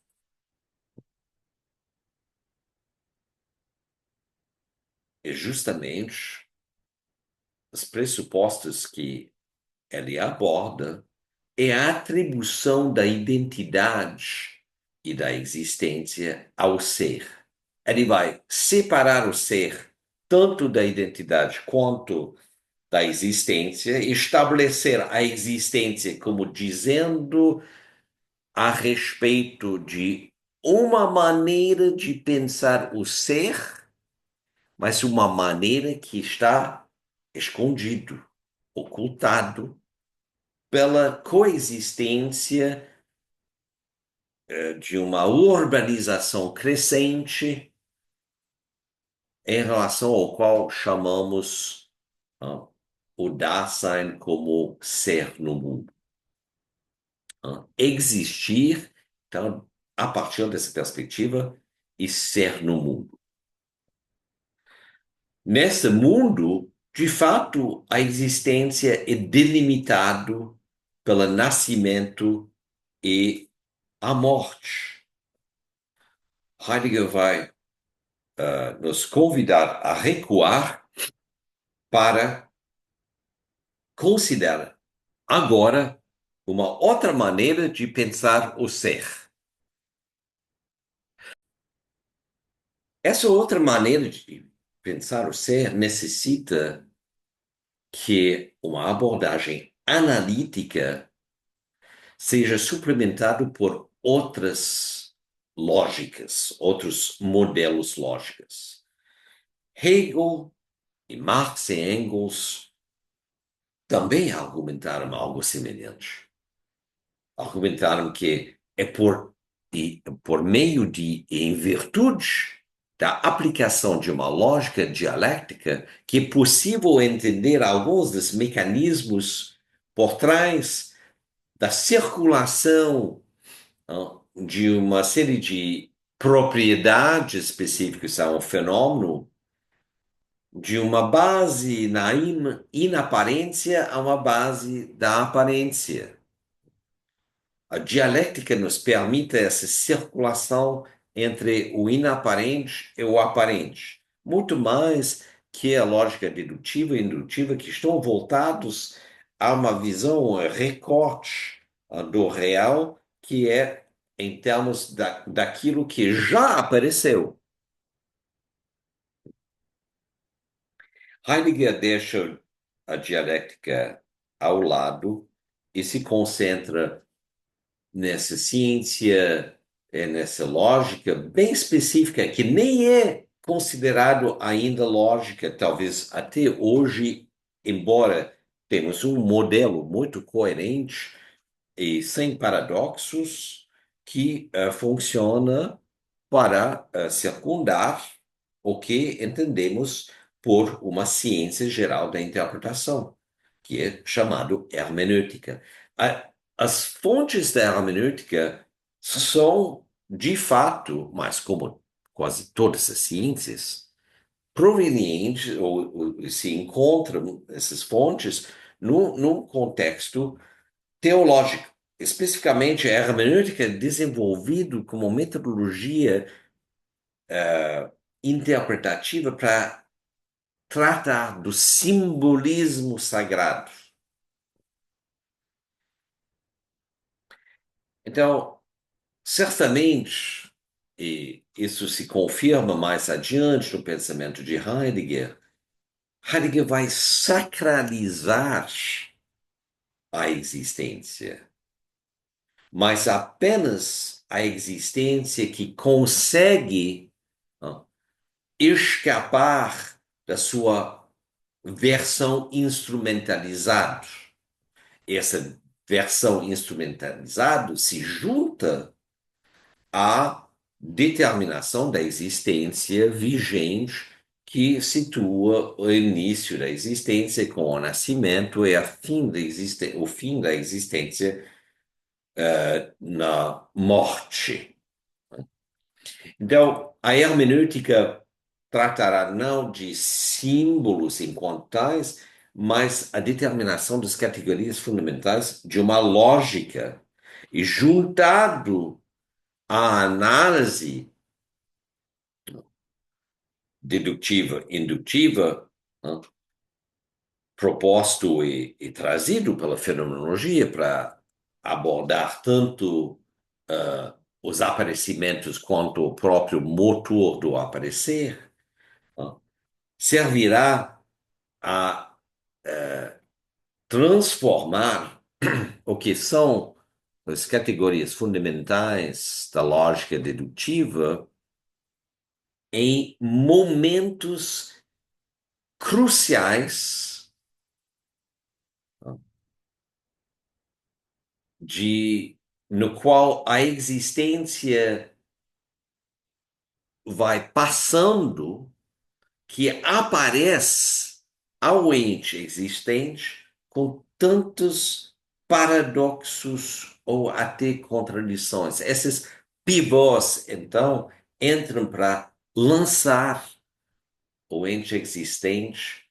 E justamente os pressupostos que ele aborda é a atribuição da identidade e da existência ao ser. Ele vai separar o ser tanto da identidade quanto da existência, estabelecer a existência como dizendo a respeito de uma maneira de pensar o ser, mas uma maneira que está escondido, ocultado pela coexistência de uma urbanização crescente em relação ao qual chamamos o Dasein como ser no mundo. Existir, então, a partir dessa perspectiva, e ser no mundo. Nesse mundo, de fato, a existência é delimitado pelo nascimento e a morte. Heidegger vai nos convidar a recuar para considerar agora uma outra maneira de pensar o ser. Essa outra maneira de pensar o ser necessita que uma abordagem analítica seja suplementado por outras lógicas, outros modelos lógicos. Hegel e Marx e Engels também argumentaram algo semelhante. Argumentaram que é por meio de, em virtude da aplicação de uma lógica dialética, que é possível entender alguns dos mecanismos por trás da circulação de uma série de propriedades específicas a um fenômeno, de uma base na inaparência a uma base da aparência. A dialética nos permite essa circulação entre o inaparente e o aparente, muito mais que a lógica dedutiva e indutiva, que estão voltados a uma visão recorte do real, que é em termos daquilo que já apareceu. Heidegger deixa a dialética ao lado e se concentra nessa ciência, nessa lógica bem específica, que nem é considerado ainda lógica, talvez até hoje, embora temos um modelo muito coerente e sem paradoxos, que funciona para circundar o que entendemos por uma ciência geral da interpretação, que é chamado hermenêutica. As fontes da hermenêutica são, de fato, mas como quase todas as ciências, provenientes ou se encontram essas fontes num contexto teológico. Especificamente, a hermenêutica é desenvolvido como metodologia interpretativa para tratar do simbolismo sagrado. Então, certamente, e isso se confirma mais adiante no pensamento de Heidegger, Heidegger vai sacralizar a existência, mas apenas a existência que consegue escapar da sua versão instrumentalizada. Essa versão instrumentalizada se junta à determinação da existência vigente que situa o início da existência com o nascimento e o fim da existência na morte. Então, a hermenêutica tratará não de símbolos enquanto tais, mas a determinação das categorias fundamentais de uma lógica. E juntado à análise dedutiva, indutiva, né, proposto e trazido pela fenomenologia para abordar tanto os aparecimentos quanto o próprio motor do aparecer, né, servirá a transformar o que são as categorias fundamentais da lógica dedutiva em momentos cruciais no qual a existência vai passando, que aparece ao ente existente com tantos paradoxos ou até contradições. Esses pivôs, então, entram para lançar o ente existente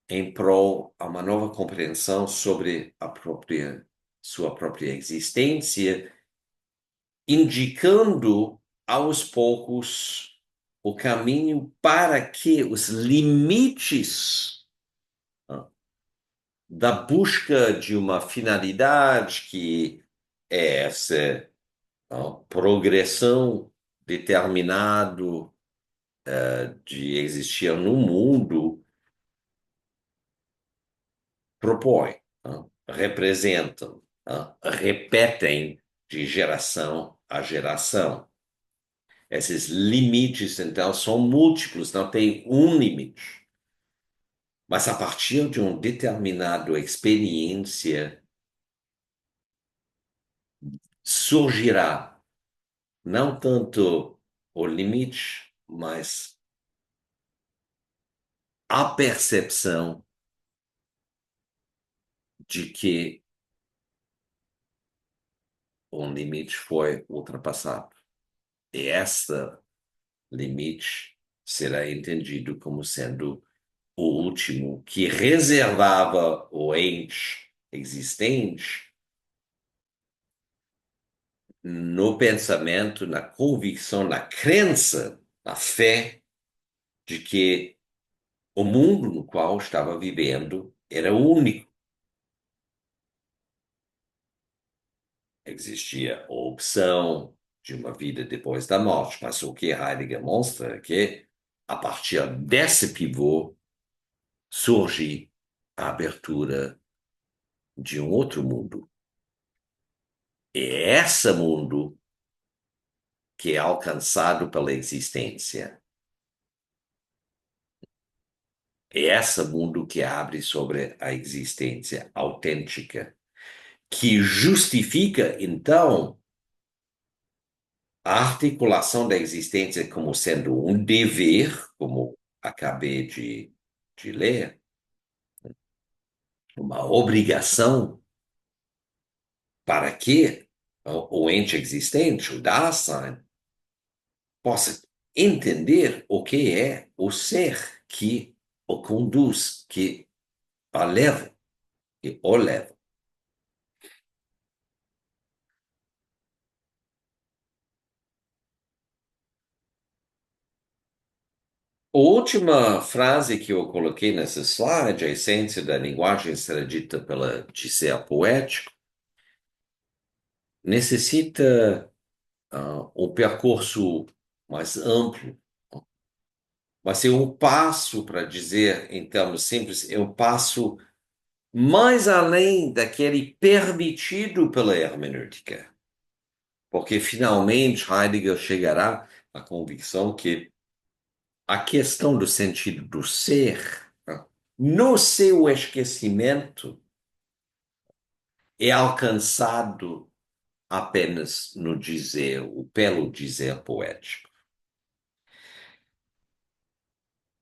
em prol a uma nova compreensão sobre sua própria existência, indicando aos poucos o caminho para que os limites da busca de uma finalidade que é essa progressão determinado de existir no mundo propõe, representam, repetem de geração a geração. Esses limites, então, são múltiplos, não tem um limite. Mas a partir de uma determinada experiência surgirá não tanto o limite, mas a percepção de que um limite foi ultrapassado. E este limite será entendido como sendo o último que reservava o ente existente no pensamento, na convicção, na crença, na fé de que o mundo no qual estava vivendo era único. Existia a opção de uma vida depois da morte, mas o que Heidegger mostra é que, a partir desse pivô, surge a abertura de um outro mundo. E é esse mundo que é alcançado pela existência. É esse mundo que abre sobre a existência autêntica, que justifica, então, a articulação da existência como sendo um dever, como acabei de ler, uma obrigação para que o ente existente, o Dasein, possa entender o que é o ser que o conduz, que a leva, que o leva. A última frase que eu coloquei nesse slide, a essência da linguagem será dita pela de ser poético, necessita um percurso mais amplo. Vai ser um passo, para dizer em termos simples, é um passo mais além daquele permitido pela hermenêutica. Porque finalmente Heidegger chegará à convicção que a questão do sentido do ser, no seu esquecimento, é alcançado apenas no dizer, o belo dizer poético.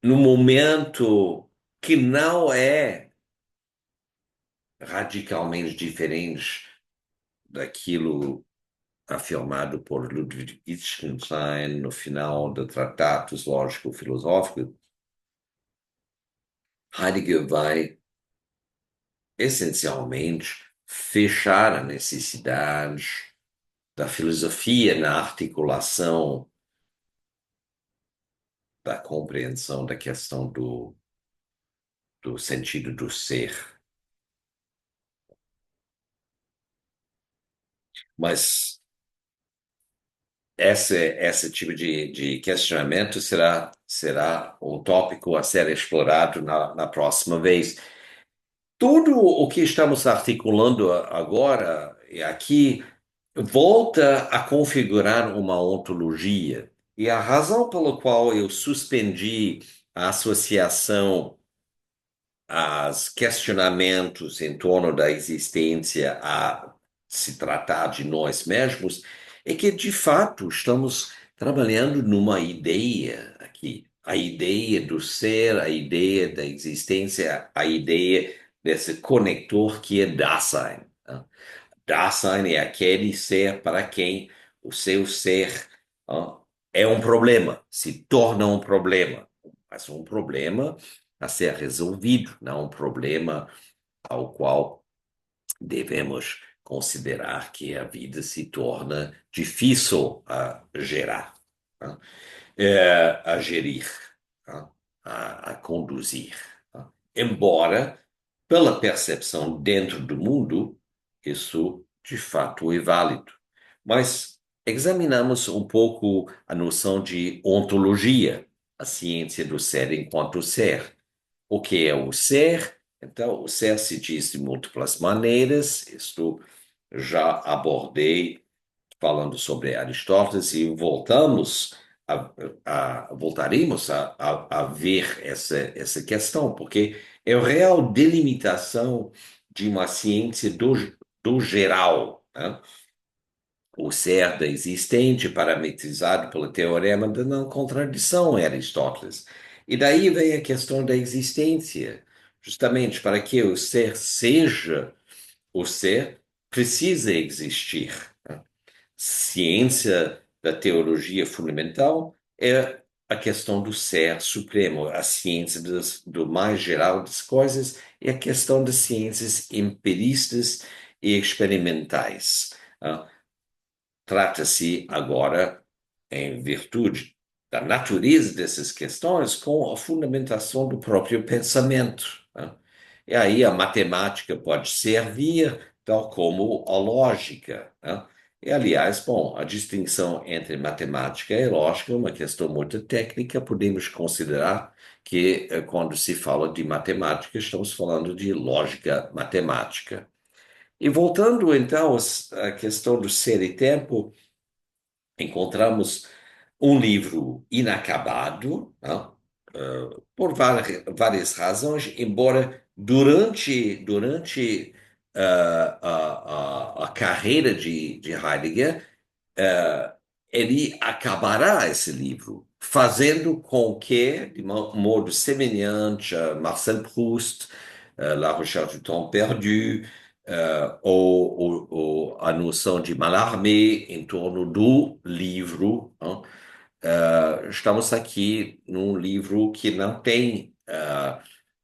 No momento que não é radicalmente diferente daquilo afirmado por Ludwig Wittgenstein no final do Tratados Lógico-Filosóficos, Heidegger vai essencialmente fechar a necessidade da filosofia na articulação da compreensão da questão do sentido do ser. Mas esse tipo de questionamento será um tópico a ser explorado na próxima vez. Tudo o que estamos articulando agora e aqui volta a configurar uma ontologia. E a razão pela qual eu suspendi a associação aos questionamentos em torno da existência a se tratar de nós mesmos é que, de fato, estamos trabalhando numa ideia aqui. A ideia do ser, a ideia da existência, a ideia desse conector que é Dasein, né? Dasein é aquele ser para quem o seu ser, é um problema, se torna um problema, mas um problema a ser resolvido, não um problema ao qual devemos considerar que a vida se torna difícil a gerar, né? A gerir, né? A conduzir, né? Embora, pela percepção dentro do mundo, isso de fato é válido. Mas examinamos um pouco a noção de ontologia, a ciência do ser enquanto ser. O que é o ser? Então, o ser se diz de múltiplas maneiras. Isto já abordei falando sobre Aristóteles e voltaremos a ver essa questão, porque é a real delimitação de uma ciência do geral, né? O ser da existente, parametrizado pelo teorema da não contradição em Aristóteles. E daí vem a questão da existência. Justamente para que o ser seja o ser, precisa existir, né? Ciência da teologia fundamental é a questão do ser supremo, a ciência do mais geral das coisas e a questão das ciências empiristas e experimentais. Trata-se agora, em virtude da natureza dessas questões, com a fundamentação do próprio pensamento, né? E aí a matemática pode servir, tal como a lógica, né? E, aliás, bom, a distinção entre matemática e lógica é uma questão muito técnica. Podemos considerar que, quando se fala de matemática, estamos falando de lógica matemática. E voltando, então, à questão do ser e tempo, encontramos um livro inacabado, né? Por várias razões, embora durante a carreira de Heidegger, eh, ele acabará esse livro, fazendo com que, de modo semelhante a Marcel Proust, La Recherche du Temps Perdu, ou a noção de Mallarmé em torno do livro, né? Estamos aqui num livro que não tem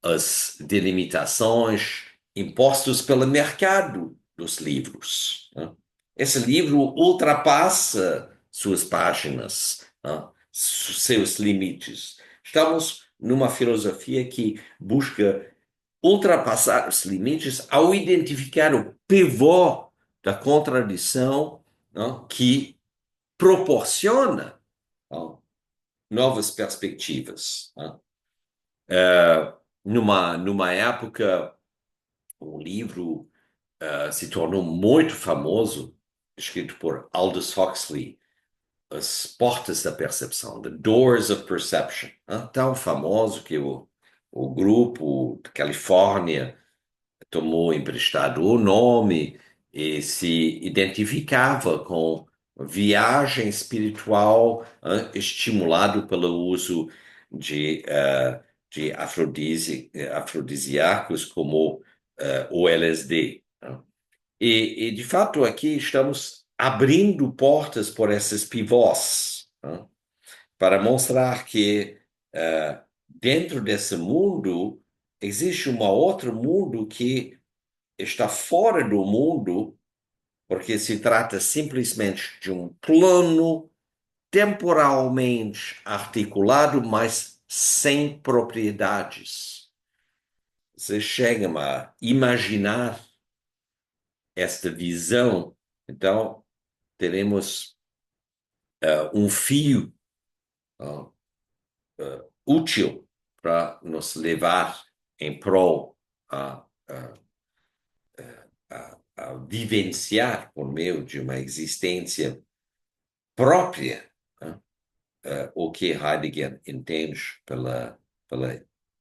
as delimitações impostas pelo mercado dos livros, né? Esse livro ultrapassa suas páginas, né? Seus limites. Estamos numa filosofia que busca ultrapassar os limites ao identificar o pivô da contradição, né, que proporciona, né, novas perspectivas, né? Numa época, um livro se tornou muito famoso, escrito por Aldous Huxley, As Portas da Percepção, The Doors of Perception, né? Tão famoso que o grupo da Califórnia tomou emprestado o nome e se identificava com viagem espiritual, estimulado pelo uso de afrodisíacos como o LSD. Né? De fato, aqui estamos abrindo portas por esses pivôs, né? Para mostrar que dentro desse mundo existe um outro mundo que está fora do mundo, porque se trata simplesmente de um plano temporalmente articulado, mas sem propriedades. Você chega a imaginar esta visão, então teremos um fio uh, útil para nos levar em prol a vivenciar por meio de uma existência própria, né? O que Heidegger entende pela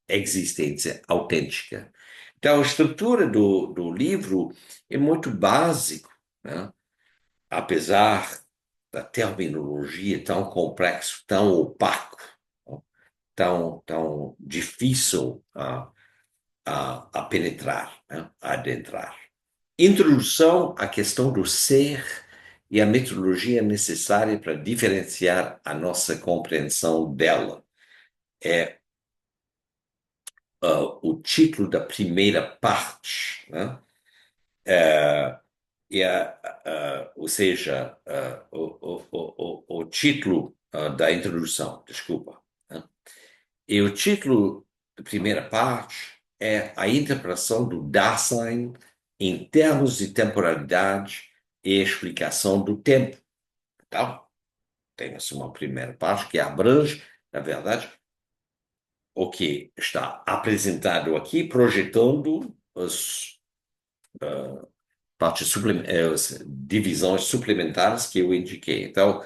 existência autêntica. Então, a estrutura do livro é muito básico, né? Apesar da terminologia tão complexa, tão opaco, né? Tão difícil a penetrar, né? A adentrar. Introdução à questão do ser e a metodologia necessária para diferenciar a nossa compreensão dela. É o título da primeira parte, né? Ou seja, o título da introdução, desculpa, né? E o título da primeira parte é a interpretação do Dasein em termos de temporalidade e explicação do tempo. Então, temos uma primeira parte que abrange, na verdade, o que está apresentado aqui, projetando as divisões suplementares que eu indiquei. Então,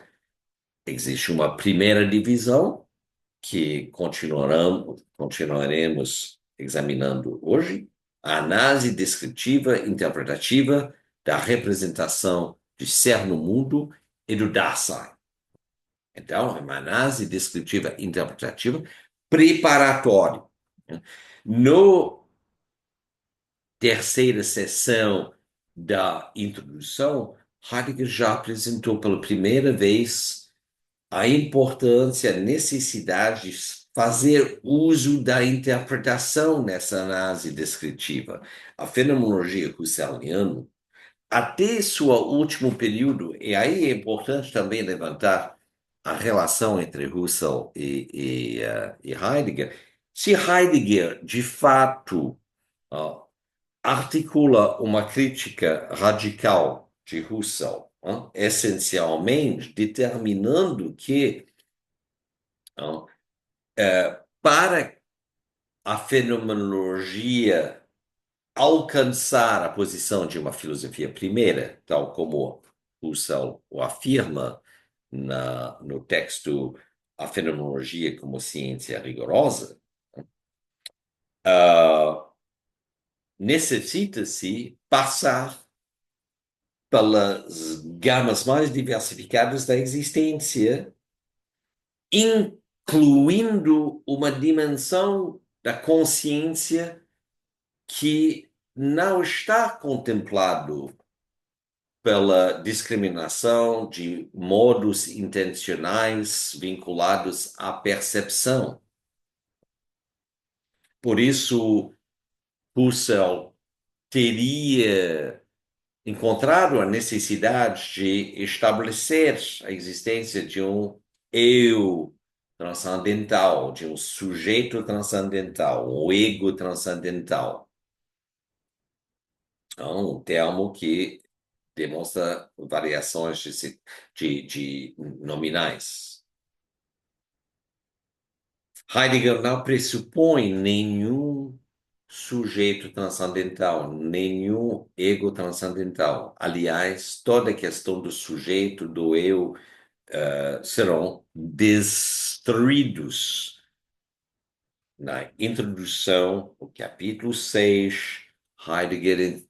existe uma primeira divisão que continuaremos examinando hoje, a análise descritiva interpretativa da representação de ser no mundo e do Dasein. Então, é uma análise descritiva interpretativa preparatória. No terceira sessão da introdução, Heidegger já apresentou pela primeira vez a importância, a necessidade de fazer uso da interpretação nessa análise descritiva. A fenomenologia husserliana, até seu último período, e aí é importante também levantar a relação entre Husserl e Heidegger, se Heidegger, de fato, articula uma crítica radical de Husserl, essencialmente determinando que para a fenomenologia alcançar a posição de uma filosofia primeira, tal como Husserl o afirma no texto A Fenomenologia como Ciência Rigorosa, necessita-se passar pelas gamas mais diversificadas da existência, incluindo uma dimensão da consciência que não está contemplado pela discriminação de modos intencionais vinculados à percepção. Por isso, Husserl teria encontrado a necessidade de estabelecer a existência de um eu transcendental, de um sujeito transcendental, um ego transcendental. Então, um termo que demonstra variações de nominais. Heidegger não pressupõe nenhum sujeito transcendental, nenhum ego transcendental. Aliás, toda a questão do sujeito, do eu, serão destruídos na introdução, no capítulo 6, Heidegger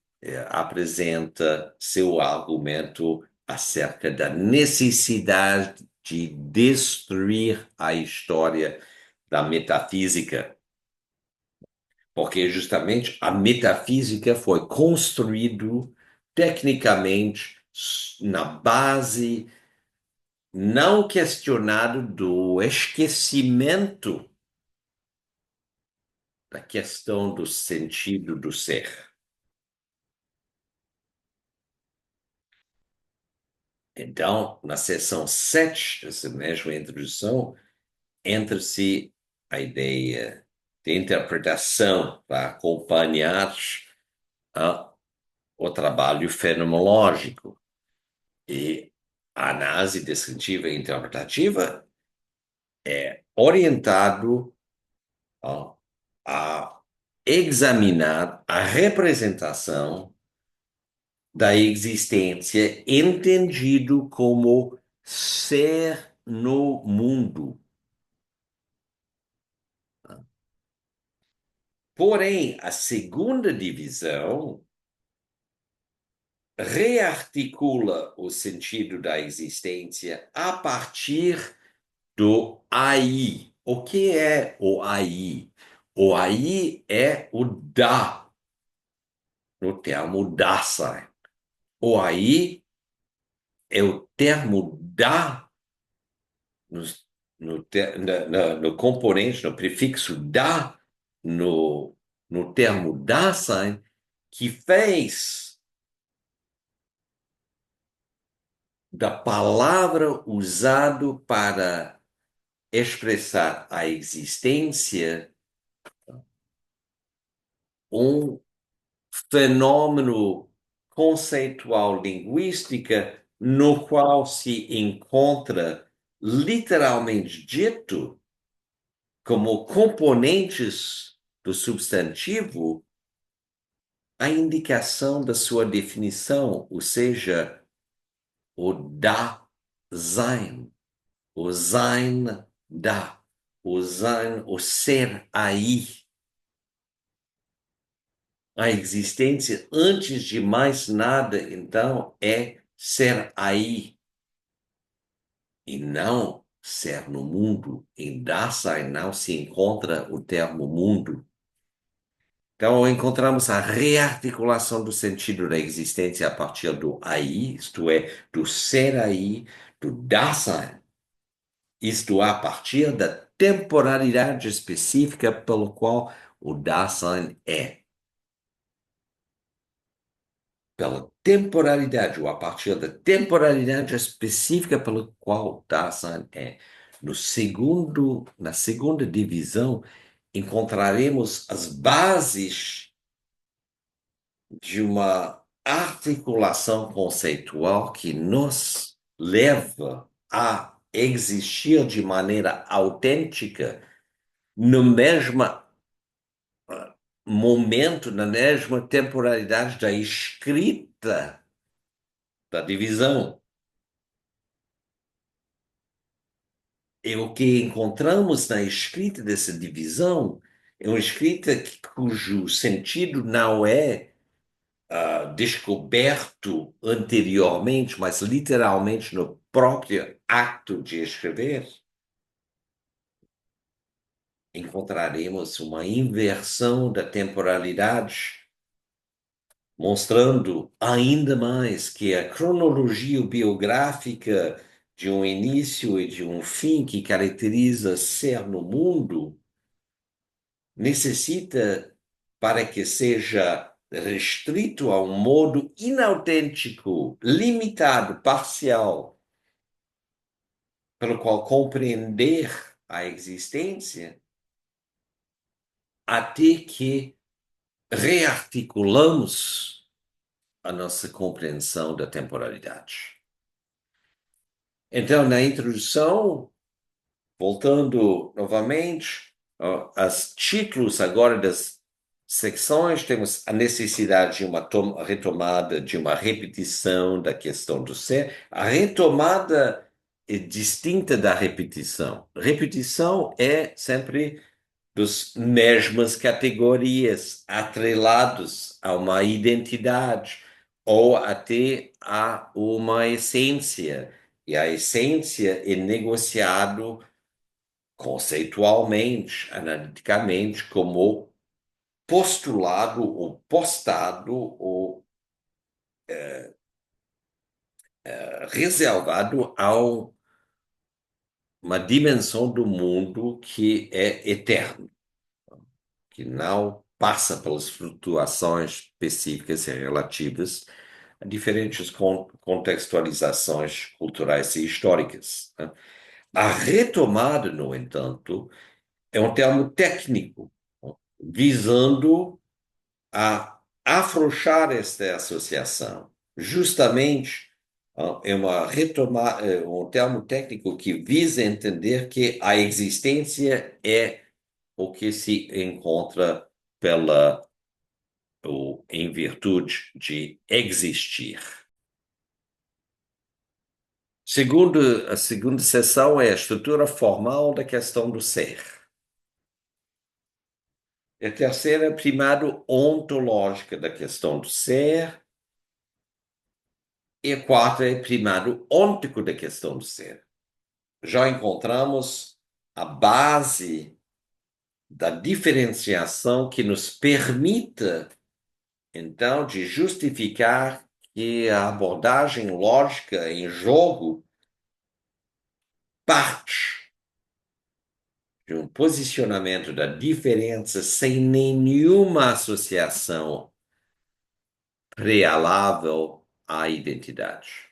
apresenta seu argumento acerca da necessidade de destruir a história da metafísica, porque justamente a metafísica foi construído tecnicamente na base não questionado do esquecimento da questão do sentido do ser. Então, na seção 7 dessa mesma introdução, entra-se a ideia de interpretação para acompanhar ah, o trabalho fenomenológico. E a análise descritiva e interpretativa é orientado a examinar a representação da existência entendido como ser no mundo. Porém, a segunda divisão rearticula o sentido da existência a partir do aí. O que é o aí? O aí é o da, no termo Dasein. O aí é o termo da no, no componente, no prefixo da, no termo Dasein, que fez da palavra usado para expressar a existência um fenômeno conceitual linguística no qual se encontra, literalmente dito, como componentes do substantivo, a indicação da sua definição, ou seja, o da sein, o sein da, o sein, o ser aí. A existência, antes de mais nada, então, é ser aí e não ser no mundo. Em Dasein não se encontra o termo mundo. Então, encontramos a rearticulação do sentido da existência a partir do aí, isto é, do ser aí, do Dasein, isto é, a partir da temporalidade específica pelo qual o Dasein é. Pela temporalidade, ou a partir da temporalidade específica pela qual Dasein é. Na segunda divisão, encontraremos as bases de uma articulação conceitual que nos leva a existir de maneira autêntica no mesmo momento, na mesma temporalidade da escrita da divisão. E o que encontramos na escrita dessa divisão é uma escrita cujo sentido não é descoberto anteriormente, mas literalmente no próprio acto de escrever. Encontraremos uma inversão da temporalidade, mostrando ainda mais que a cronologia biográfica de um início e de um fim que caracteriza ser no mundo necessita, para que seja restrito a um modo inautêntico, limitado, parcial, pelo qual compreender a existência, até que rearticulamos a nossa compreensão da temporalidade. Então, na introdução, voltando novamente, os títulos agora das secções, temos a necessidade de uma retomada, de uma repetição da questão do ser. A retomada é distinta da repetição. Repetição é sempre das mesmas categorias, atrelados a uma identidade ou até a uma essência. E a essência é negociado conceitualmente, analiticamente, como postulado ou postado ou reservado a uma dimensão do mundo que é eterno, que não passa pelas flutuações específicas e relativas a diferentes contextualizações culturais e históricas, né? A retomada, no entanto, é um termo técnico, né, visando a afrouxar esta associação. Justamente, é uma retomada, é um termo técnico que visa entender que a existência é o que se encontra pela ou em virtude de existir. A segunda seção é a estrutura formal da questão do ser. A terceira é a primado ontológica da questão do ser. E a quarta é a primado ôntico da questão do ser. Já encontramos a base da diferenciação que nos permita, então, de justificar que a abordagem lógica em jogo parte de um posicionamento da diferença sem nenhuma associação prealável à identidade.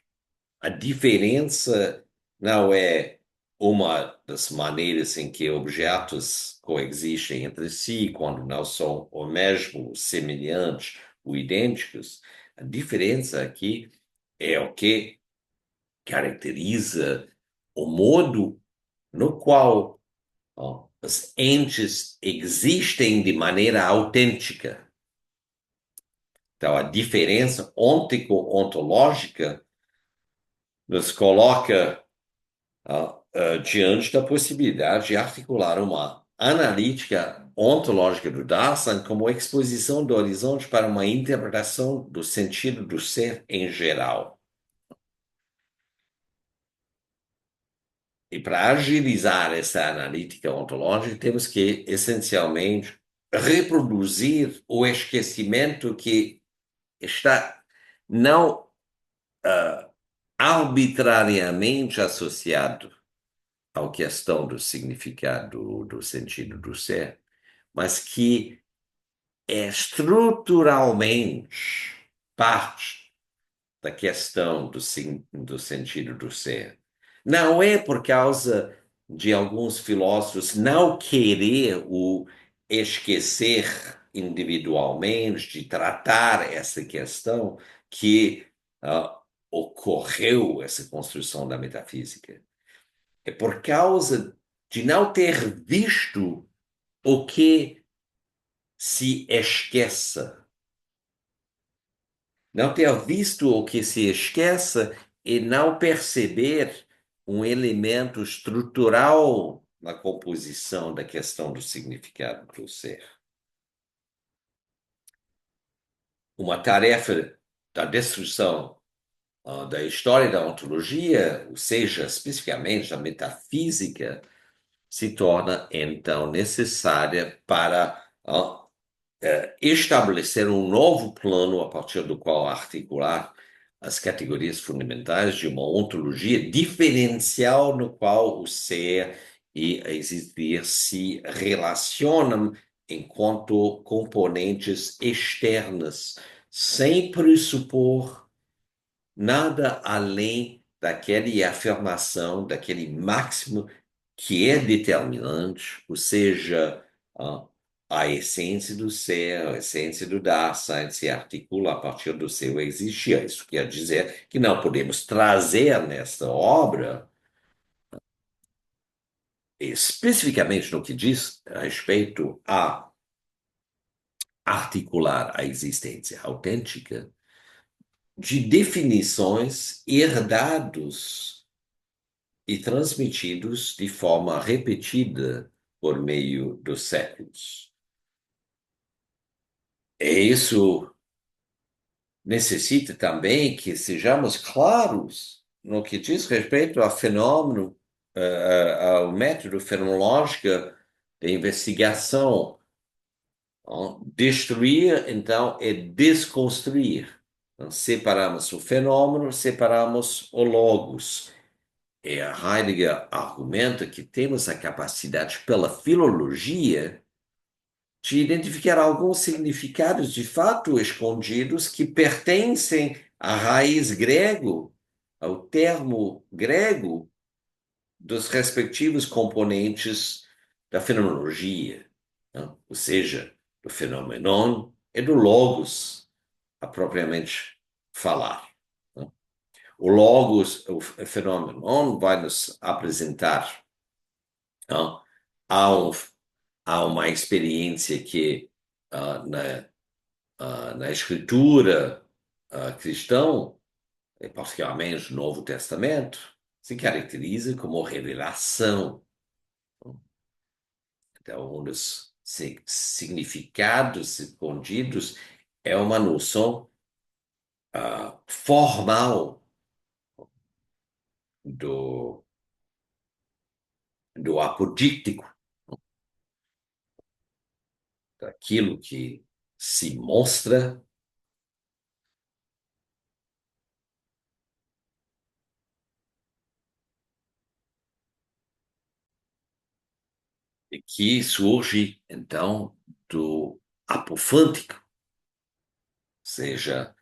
A diferença não é uma das maneiras em que objetos coexistem entre si quando não são o mesmo, semelhantes ou idênticos. A diferença aqui é o que caracteriza o modo no qual os entes existem de maneira autêntica. Então, a diferença ontológica nos coloca diante da possibilidade de articular uma analítica ontológica do Dasein como exposição do horizonte para uma interpretação do sentido do ser em geral. E para agilizar essa analítica ontológica, temos que, essencialmente, reproduzir o esquecimento que está não arbitrariamente associado à questão do significado, do sentido do ser, mas que é estruturalmente parte da questão do sentido do ser. Não é por causa de alguns filósofos não querer o esquecer individualmente, de tratar essa questão, que ocorreu essa construção da metafísica. É por causa de não ter visto o que se esqueça. Não ter visto o que se esqueça e não perceber um elemento estrutural na composição da questão do significado do ser. Uma tarefa da destruição da história da ontologia, ou seja, especificamente da metafísica, se torna então necessária para estabelecer um novo plano a partir do qual articular as categorias fundamentais de uma ontologia diferencial no qual o ser e a existir se relacionam enquanto componentes externas, sem pressupor nada além daquela afirmação, daquele máximo que é determinante, ou seja, a, a essência do ser, a essência do Dasein se articula a partir do seu existir. Isso quer dizer que não podemos trazer nesta obra, especificamente no que diz a respeito a articular a existência autêntica, de definições herdados e transmitidos de forma repetida por meio dos séculos. E isso necessita também que sejamos claros no que diz respeito ao fenômeno, ao método fenomenológico de investigação. Destruir, então, é desconstruir. Então, separamos o fenômeno, separamos o logos. E a Heidegger argumenta que temos a capacidade, pela filologia, de identificar alguns significados de fato escondidos que pertencem à raiz grego, ao termo grego dos respectivos componentes da fenomenologia, né? Ou seja, do fenomenon e do logos, a propriamente falar, né? O logos, o fenomenon, vai nos apresentar, né, a, um, a uma experiência que na escritura cristã, e particularmente no Novo Testamento, se caracteriza como revelação. Então, um dos significados escondidos é uma noção formal do, do apodítico, daquilo que se mostra e que surge, então, do apofântico, ou seja,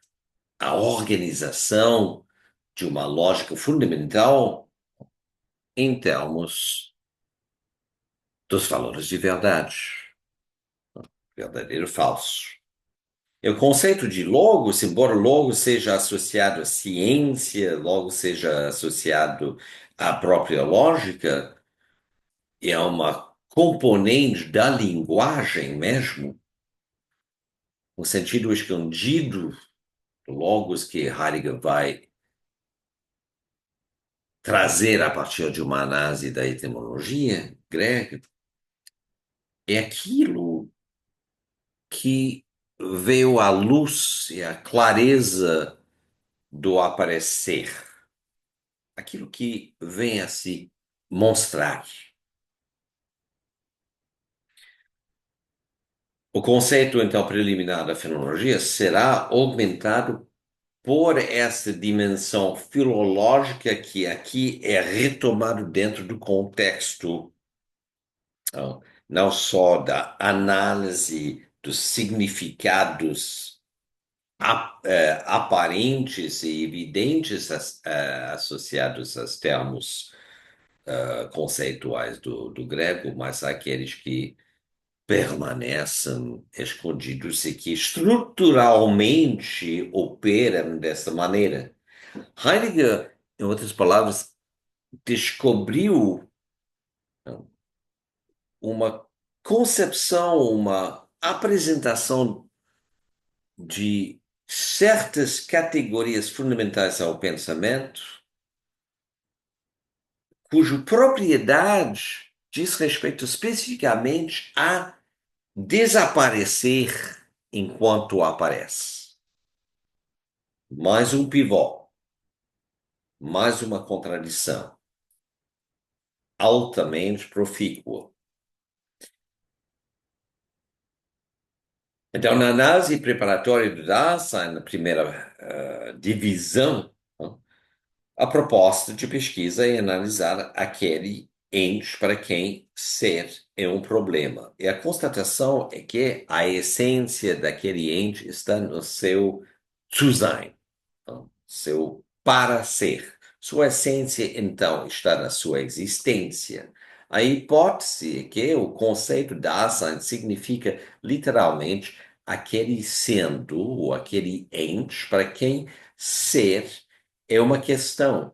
a organização de uma lógica fundamental em termos dos valores de verdade, verdadeiro e falso. E o conceito de logos, embora logos seja associado à ciência, logo seja associado à própria lógica, é uma componente da linguagem mesmo, um sentido escondido do logos que Heidegger vai trazer a partir de uma análise da etimologia grega, é aquilo que veio à luz e à clareza do aparecer, aquilo que vem a se mostrar. O conceito, então, preliminar da fenomenologia será aumentado por essa dimensão filológica que aqui é retomado dentro do contexto, então, não só da análise dos significados aparentes e evidentes associados aos termos conceituais do grego, mas aqueles que permanecem escondidos e que estruturalmente operam dessa maneira. Heidegger, em outras palavras, descobriu uma concepção, uma apresentação de certas categorias fundamentais ao pensamento, cuja propriedade diz respeito especificamente a desaparecer enquanto aparece. Mais um pivô, mais uma contradição, altamente profícua. Então, na análise preparatória do Dasein, na primeira divisão, né, a proposta de pesquisa é analisar aquele ente para quem ser é um problema. E a constatação é que a essência daquele ente está no seu Zu-Sein, seu para ser. Sua essência, então, está na sua existência. A hipótese é que o conceito Dasein significa literalmente aquele sendo ou aquele ente para quem ser é uma questão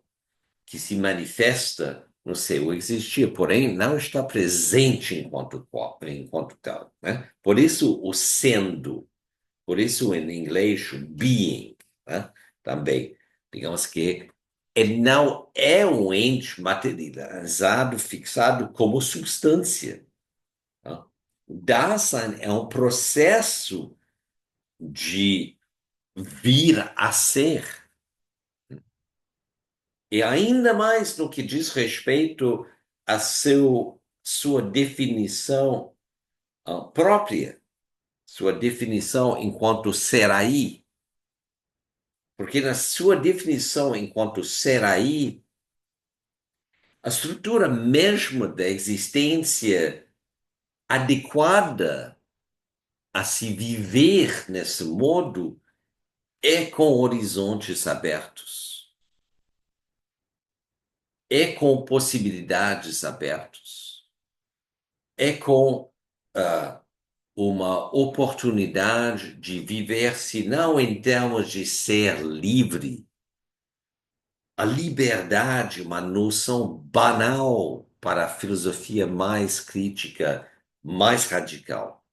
que se manifesta no seu existir, porém não está presente enquanto tal, né? Por isso o sendo, por isso em inglês o being, né? Também, digamos que ele não é um ente materializado, fixado como substância. Dasein é um processo de vir a ser. E ainda mais no que diz respeito a sua definição própria, sua definição enquanto ser aí. Porque na sua definição enquanto ser aí, a estrutura mesma da existência adequada a se viver nesse modo é com horizontes abertos, é com possibilidades abertas, é com ah, uma oportunidade de viver, se não em termos de ser livre, a liberdade, uma noção banal para a filosofia mais crítica, mais radical.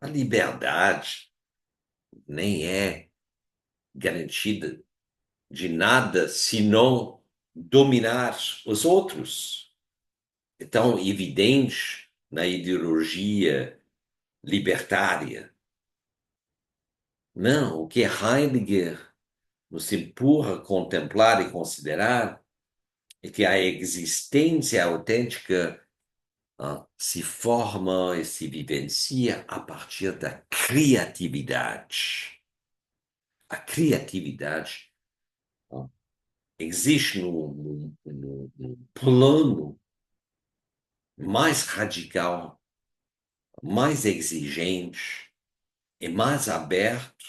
A liberdade nem é garantida de nada se não dominar os outros. É tão evidente na ideologia libertária. Não, o que Heidegger nos empurra a contemplar e considerar é que a existência autêntica se forma e se vivencia a partir da criatividade. A criatividade existe num plano mais radical, mais exigente e mais aberto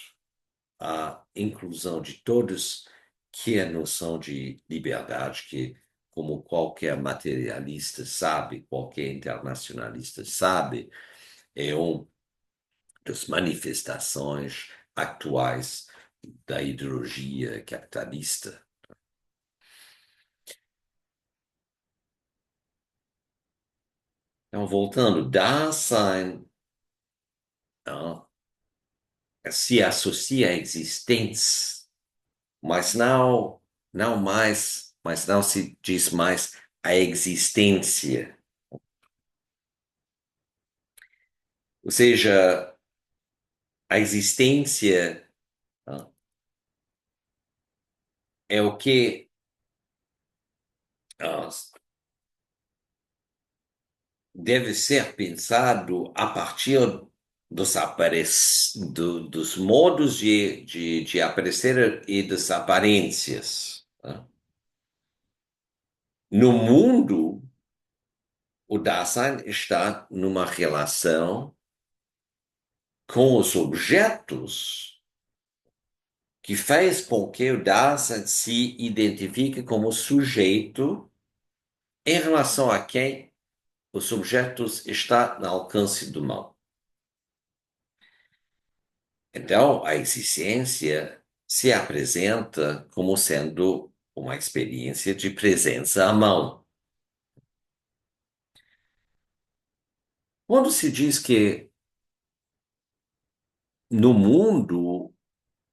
à inclusão de todos, que é a noção de liberdade, que, como qualquer materialista sabe, qualquer internacionalista sabe, é uma das manifestações atuais da ideologia capitalista. Então, voltando, Dasein ah, se associa à existência, mas não se diz mais a existência. Ou seja, a existência é o que ah, deve ser pensado a partir dos modos de aparecer e das aparências. No mundo, o Dasein está numa relação com os objetos que faz com que o Dasein se identifique como sujeito em relação a quem os objetos estão no alcance do mão. Então, a existência se apresenta como sendo uma experiência de presença à mão. Quando se diz que no mundo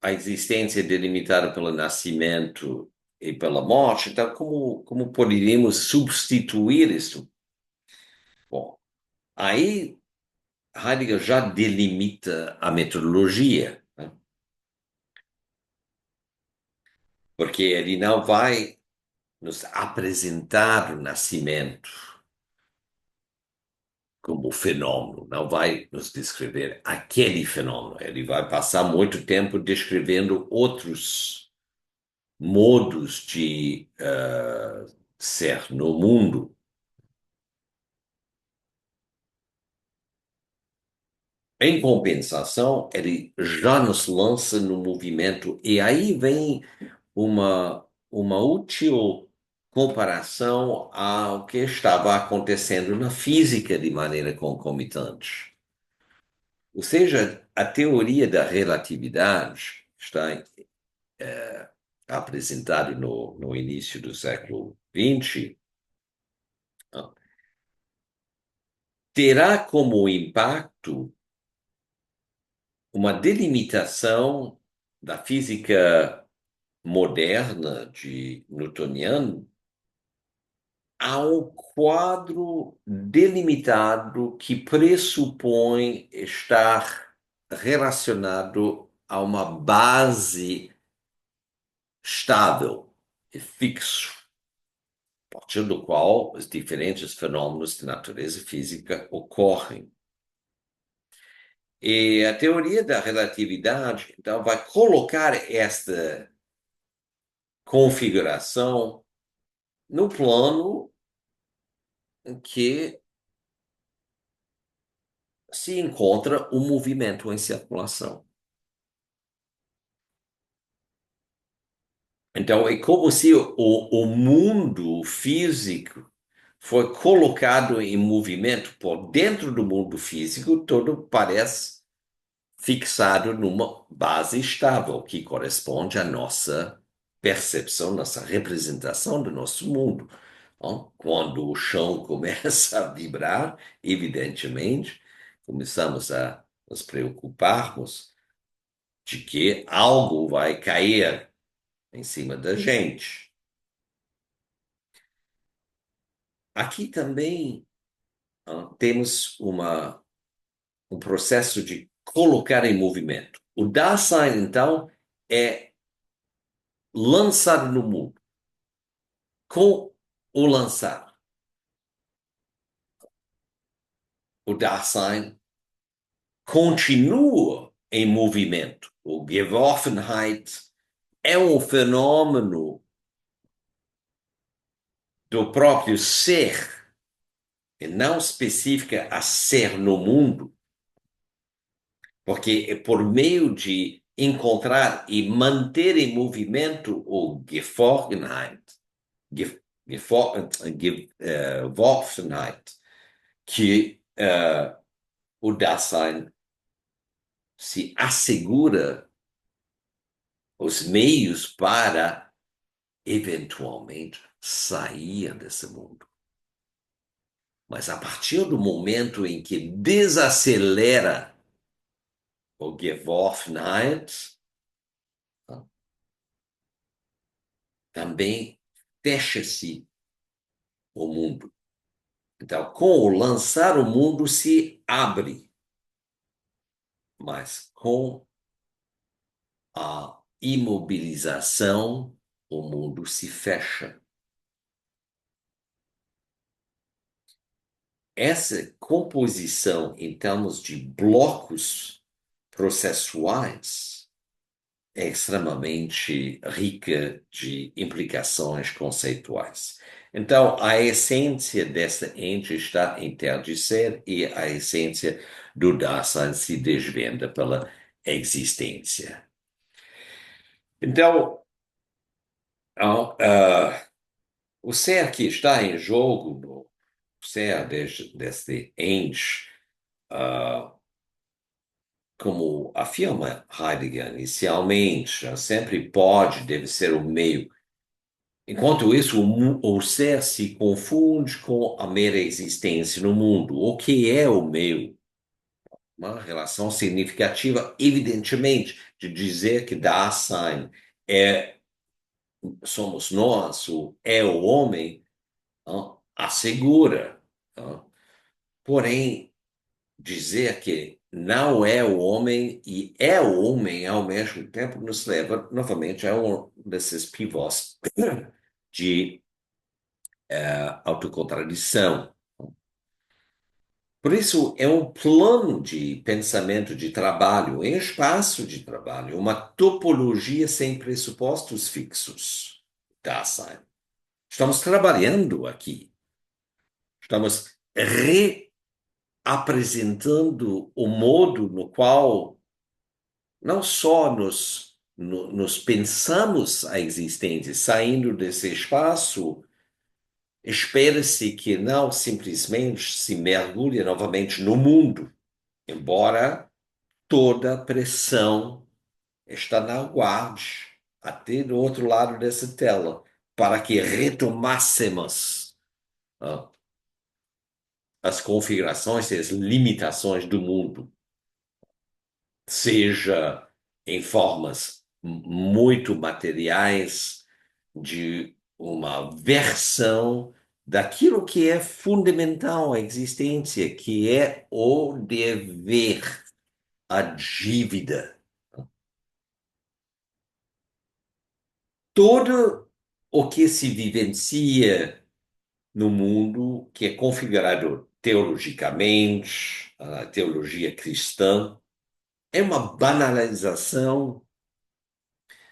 a existência é delimitada pelo nascimento e pela morte, então como poderíamos substituir isso? Bom, aí Heidegger já delimita a metodologia, né? Porque ele não vai nos apresentar o nascimento como fenômeno, não vai nos descrever aquele fenômeno. Ele vai passar muito tempo descrevendo outros modos de ser no mundo. Em compensação, ele já nos lança no movimento, e aí vem uma útil comparação ao que estava acontecendo na física de maneira concomitante. Ou seja, a teoria da relatividade está apresentada no início do século XX, terá como impacto uma delimitação da física moderna de Newtoniano há um quadro delimitado que pressupõe estar relacionado a uma base estável e fixo, a partir do qual os diferentes fenômenos de natureza física ocorrem. E a teoria da relatividade, então, vai colocar esta configuração no plano em que se encontra o movimento em circulação. Então, é como se o mundo físico foi colocado em movimento por dentro do mundo físico, todo parece fixado numa base estável, que corresponde à nossa percepção, nossa representação do nosso mundo. Então, quando o chão começa a vibrar, evidentemente, começamos a nos preocuparmos de que algo vai cair em cima da gente. Aqui também temos um processo de colocar em movimento. O Dasein, então, é lançado no mundo. Com o lançar, o Dasein continua em movimento. O Geworfenheit é um fenômeno do próprio ser, e não específica a ser no mundo, porque é por meio de encontrar e manter em movimento o Geworfenheit, Geworfenheit, que o Dasein se assegura os meios para, eventualmente, sair desse mundo. Mas a partir do momento em que desacelera o Geworfenheit, também fecha-se o mundo. Então, com o lançar, o mundo se abre, mas com a imobilização, o mundo se fecha. Essa composição em termos de blocos processuais é extremamente rica de implicações conceituais. Então, a essência dessa ente está em ter de ser e a essência do Dasein se desvenda pela existência. Então, o ser que está em jogo, no ser deste ente, ah, como afirma Heidegger inicialmente, sempre pode, deve ser o meio. Enquanto isso, o ser se confunde com a mera existência no mundo. O que é o meio? Uma relação significativa, evidentemente, de dizer que Dasein é, somos nós, é o homem, assegura. Porém, dizer que não é o homem e é o homem ao mesmo tempo nos leva novamente a um desses pivôs de autocontradição. Por isso, é um plano de pensamento de trabalho, em espaço de trabalho, uma topologia sem pressupostos fixos. Dasein. Estamos trabalhando aqui, estamos reapresentando o modo no qual não só nos pensamos a existência, saindo desse espaço, espera-se que não simplesmente se mergulhe novamente no mundo, embora toda a pressão está na guarde, até do outro lado dessa tela, para que retomássemos as configurações e as limitações do mundo, seja em formas muito materiais de uma versão daquilo que é fundamental à existência, que é o dever, a dívida. Todo o que se vivencia no mundo que é configurado teologicamente, a teologia cristã, é uma banalização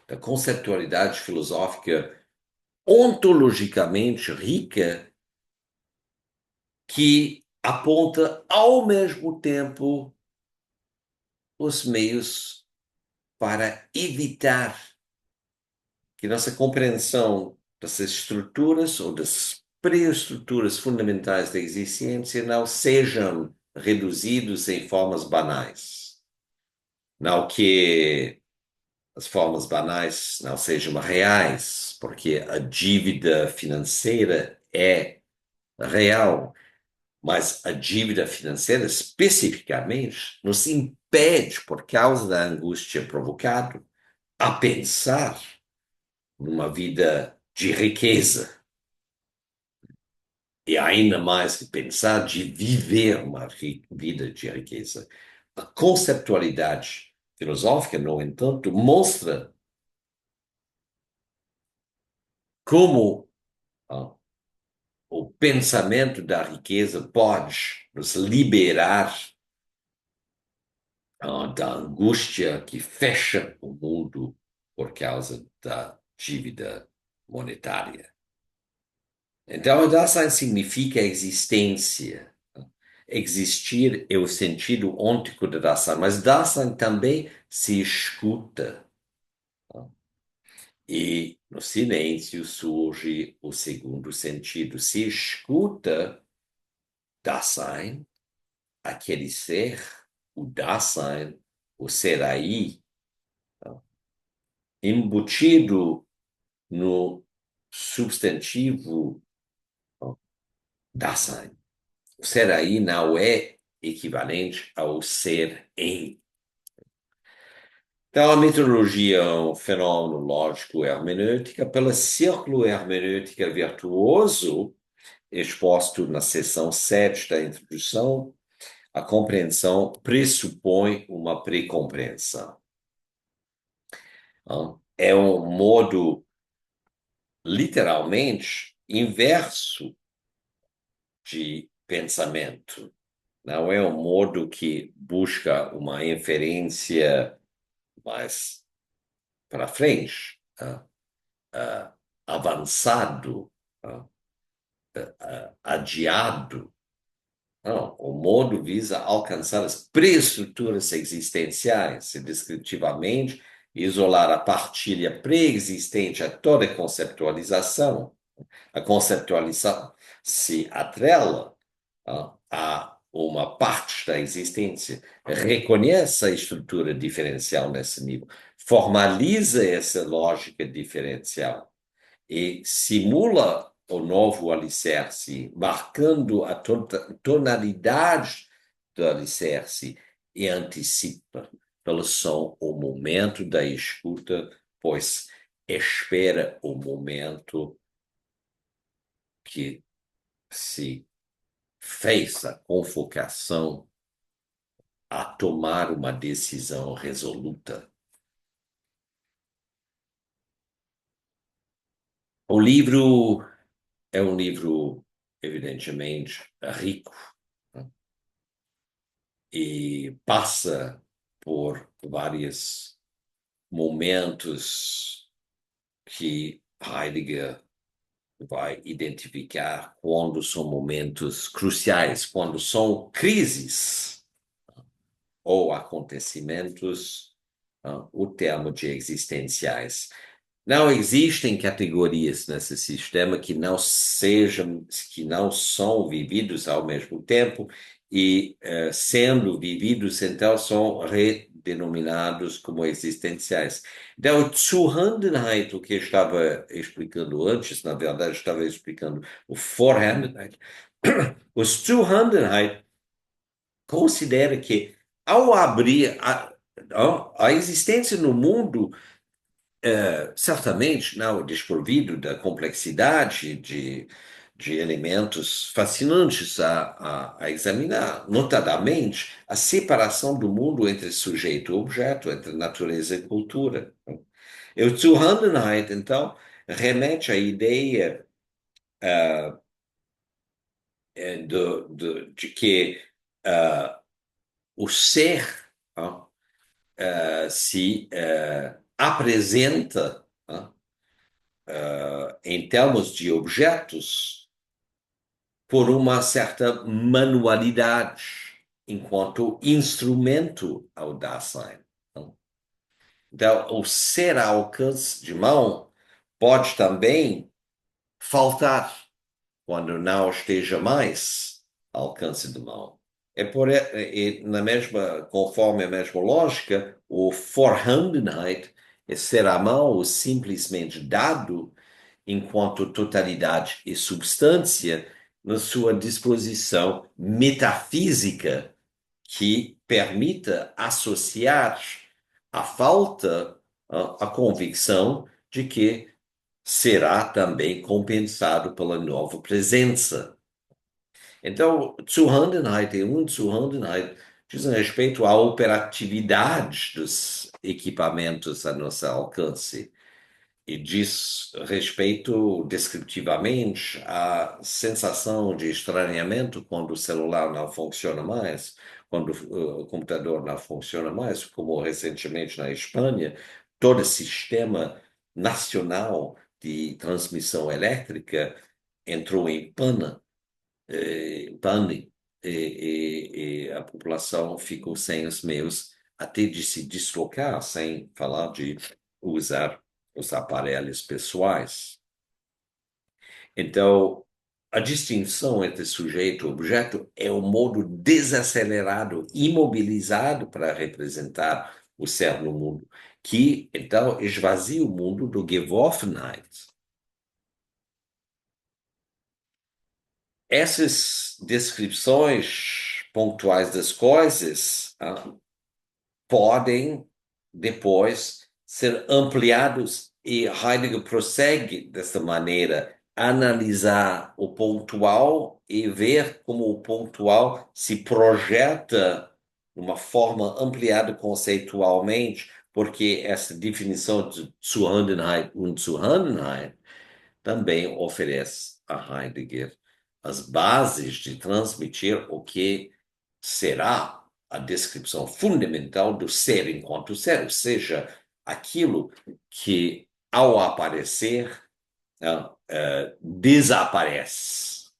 da conceptualidade filosófica ontologicamente rica que aponta ao mesmo tempo os meios para evitar que nossa compreensão dessas estruturas ou das pré-estruturas fundamentais da existência não sejam reduzidos em formas banais. Não que as formas banais não sejam reais, porque a dívida financeira é real, mas a dívida financeira especificamente nos impede, por causa da angústia provocada, a pensar numa vida de riqueza. E ainda mais que pensar de viver uma vida de riqueza. A conceptualidade filosófica, no entanto, mostra como o pensamento da riqueza pode nos liberar da angústia que fecha o mundo por causa da dívida monetária. Então, o Dasein significa existência. Existir é o sentido ôntico do Dasein, mas Dasein também se escuta. E no silêncio surge o segundo sentido. Se escuta Dasein, aquele ser, o Dasein, o ser aí, embutido no substantivo Dasein. O ser aí não é equivalente ao ser em. Então, a metodologia é um fenômeno lógico-hermenêutica pela círculo-hermenêutica virtuoso, exposto na seção 7 da introdução. A compreensão pressupõe uma pré-compreensão. É um modo literalmente inverso de pensamento. Não é um modo que busca uma inferência mais para frente, avançado, adiado. Não, o modo visa alcançar as pré-estruturas existenciais e, descritivamente, isolar a partilha pré-existente a toda conceptualização. A conceptualização se atrela a uma parte da existência, reconhece a estrutura diferencial nesse nível, formaliza essa lógica diferencial e simula o novo alicerce, marcando a tonalidade do alicerce e antecipa pelo som o momento da escuta, pois espera o momento que se fez a convocação a tomar uma decisão resoluta. O livro é um livro, evidentemente, rico, né? E passa por vários momentos que Heidegger vai identificar quando são momentos cruciais, quando são crises ou acontecimentos, o termo de existenciais. Não existem categorias nesse sistema que não são vividos ao mesmo tempo e, sendo vividos, então, são redenominados como existenciais. Então, o Zuhandenheit, o que eu estava explicando antes, na verdade, estava explicando o Vorhandenheit. O Zuhandenheit considera que, ao abrir a existência no mundo, certamente não desprovido da complexidade de elementos fascinantes a examinar, notadamente a separação do mundo entre sujeito e objeto, entre natureza e cultura. E o Zuhanden, então, remete à ideia de que o ser se apresenta em termos de objetos por uma certa manualidade, enquanto instrumento ao Dasein. Então, o ser ao alcance de mão pode também faltar quando não esteja mais ao alcance de mão. Na mesma, conforme a mesma lógica, o Vorhandenheit é ser à mão ou simplesmente dado enquanto totalidade e substância na sua disposição metafísica que permita associar a falta à convicção de que será também compensado pela nova presença. Então, Zuhandenheit e Unzuhandenheit dizem respeito à operatividade dos equipamentos a nosso alcance e diz respeito descriptivamente à sensação de estranhamento quando o celular não funciona mais, quando o computador não funciona mais, como recentemente na Espanha, todo o sistema nacional de transmissão elétrica entrou em pane, e a população ficou sem os meios até de se deslocar, sem falar de usar os aparelhos pessoais. Então, a distinção entre sujeito e objeto é um modo desacelerado, imobilizado para representar o ser no mundo, que, então, esvazia o mundo do Geworfenheit. Essas descrições pontuais das coisas podem depois ser ampliados e Heidegger prossegue dessa maneira, analisar o pontual e ver como o pontual se projeta de uma forma ampliada conceitualmente, porque essa definição de Zuhandenheit und Zuhandenheit também oferece a Heidegger as bases de transmitir o que será a descrição fundamental do ser enquanto ser, ou seja, aquilo que, ao aparecer, desaparece.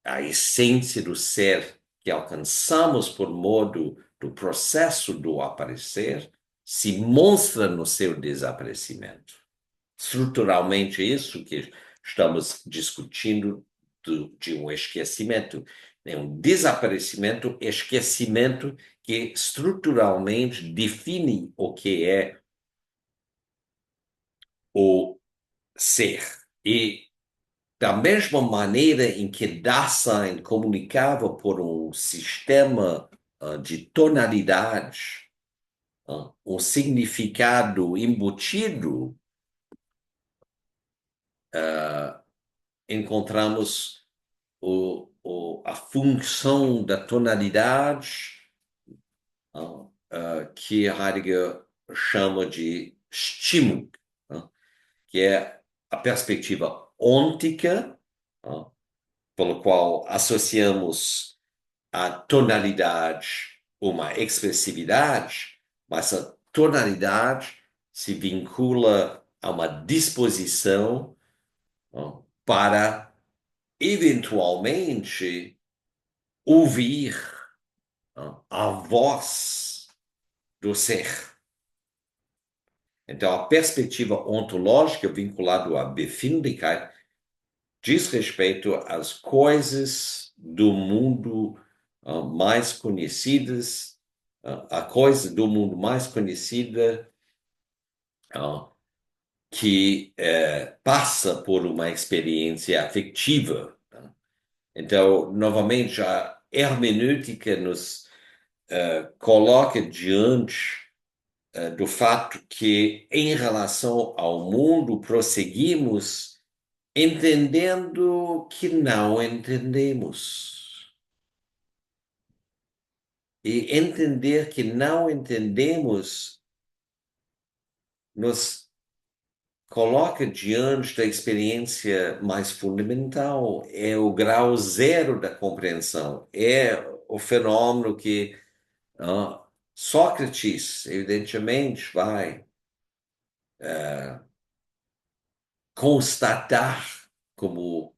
A essência do ser que alcançamos por modo do processo do aparecer se mostra no seu desaparecimento. Estruturalmente, é isso que estamos discutindo de um esquecimento. É um desaparecimento, esquecimento que estruturalmente define o que é o ser. E da mesma maneira em que Dasein comunicava por um sistema de tonalidade, um significado embutido, encontramos a função da tonalidade, que Heidegger chama de Stimmung, que é a perspectiva ôntica, pelo qual associamos a tonalidade uma expressividade, mas a tonalidade se vincula a uma disposição para eventualmente ouvir a voz do ser. Então, a perspectiva ontológica vinculada à Befindlichkeit diz respeito às coisas do mundo mais conhecidas, a coisa do mundo mais conhecida que passa por uma experiência afetiva. Então, novamente, a hermenêutica nos coloca diante do fato que, em relação ao mundo, prosseguimos entendendo que não entendemos. E entender que não entendemos nos coloca diante da experiência mais fundamental, é o grau zero da compreensão, é o fenômeno que Sócrates, evidentemente, vai constatar como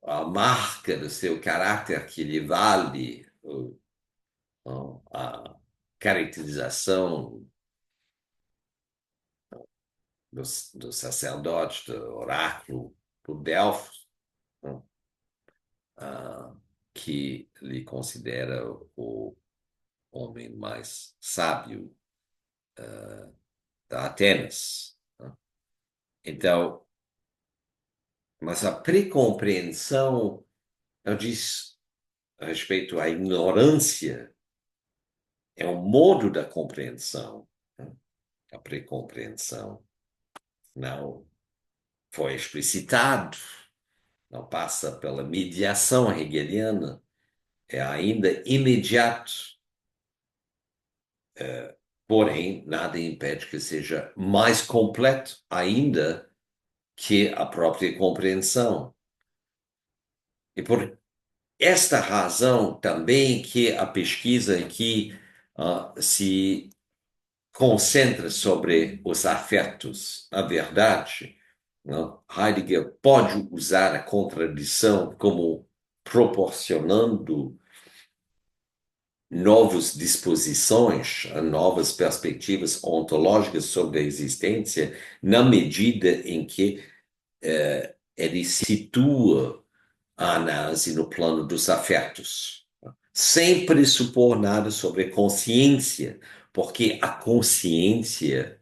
a marca do seu caráter que lhe vale a caracterização do sacerdote, do oráculo, do Delfos, né, ah, que lhe considera o homem mais sábio da Atenas, né? Então, mas a precompreensão, eu disse a respeito à ignorância, é um modo da compreensão, né? A precompreensão não foi explicitado, não passa pela mediação hegeliana, é ainda imediato, porém, nada impede que seja mais completo ainda que a própria compreensão. E por esta razão também que a pesquisa aqui se concentra sobre os afetos. Na verdade, não, Heidegger pode usar a contradição como proporcionando novas disposições, novas perspectivas ontológicas sobre a existência, na medida em que ele situa a análise no plano dos afetos, sem pressupor nada sobre a consciência, porque a consciência,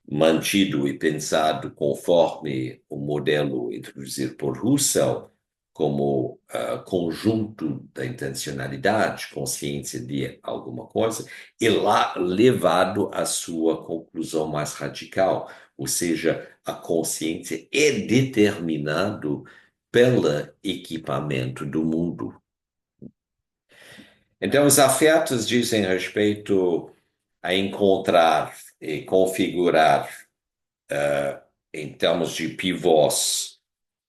mantido e pensado conforme o modelo introduzido por Husserl, como conjunto da intencionalidade, consciência de alguma coisa, e lá levado à sua conclusão mais radical, ou seja, a consciência é determinado pelo equipamento do mundo. Então, os afetos dizem respeito a encontrar e configurar em termos de pivôs,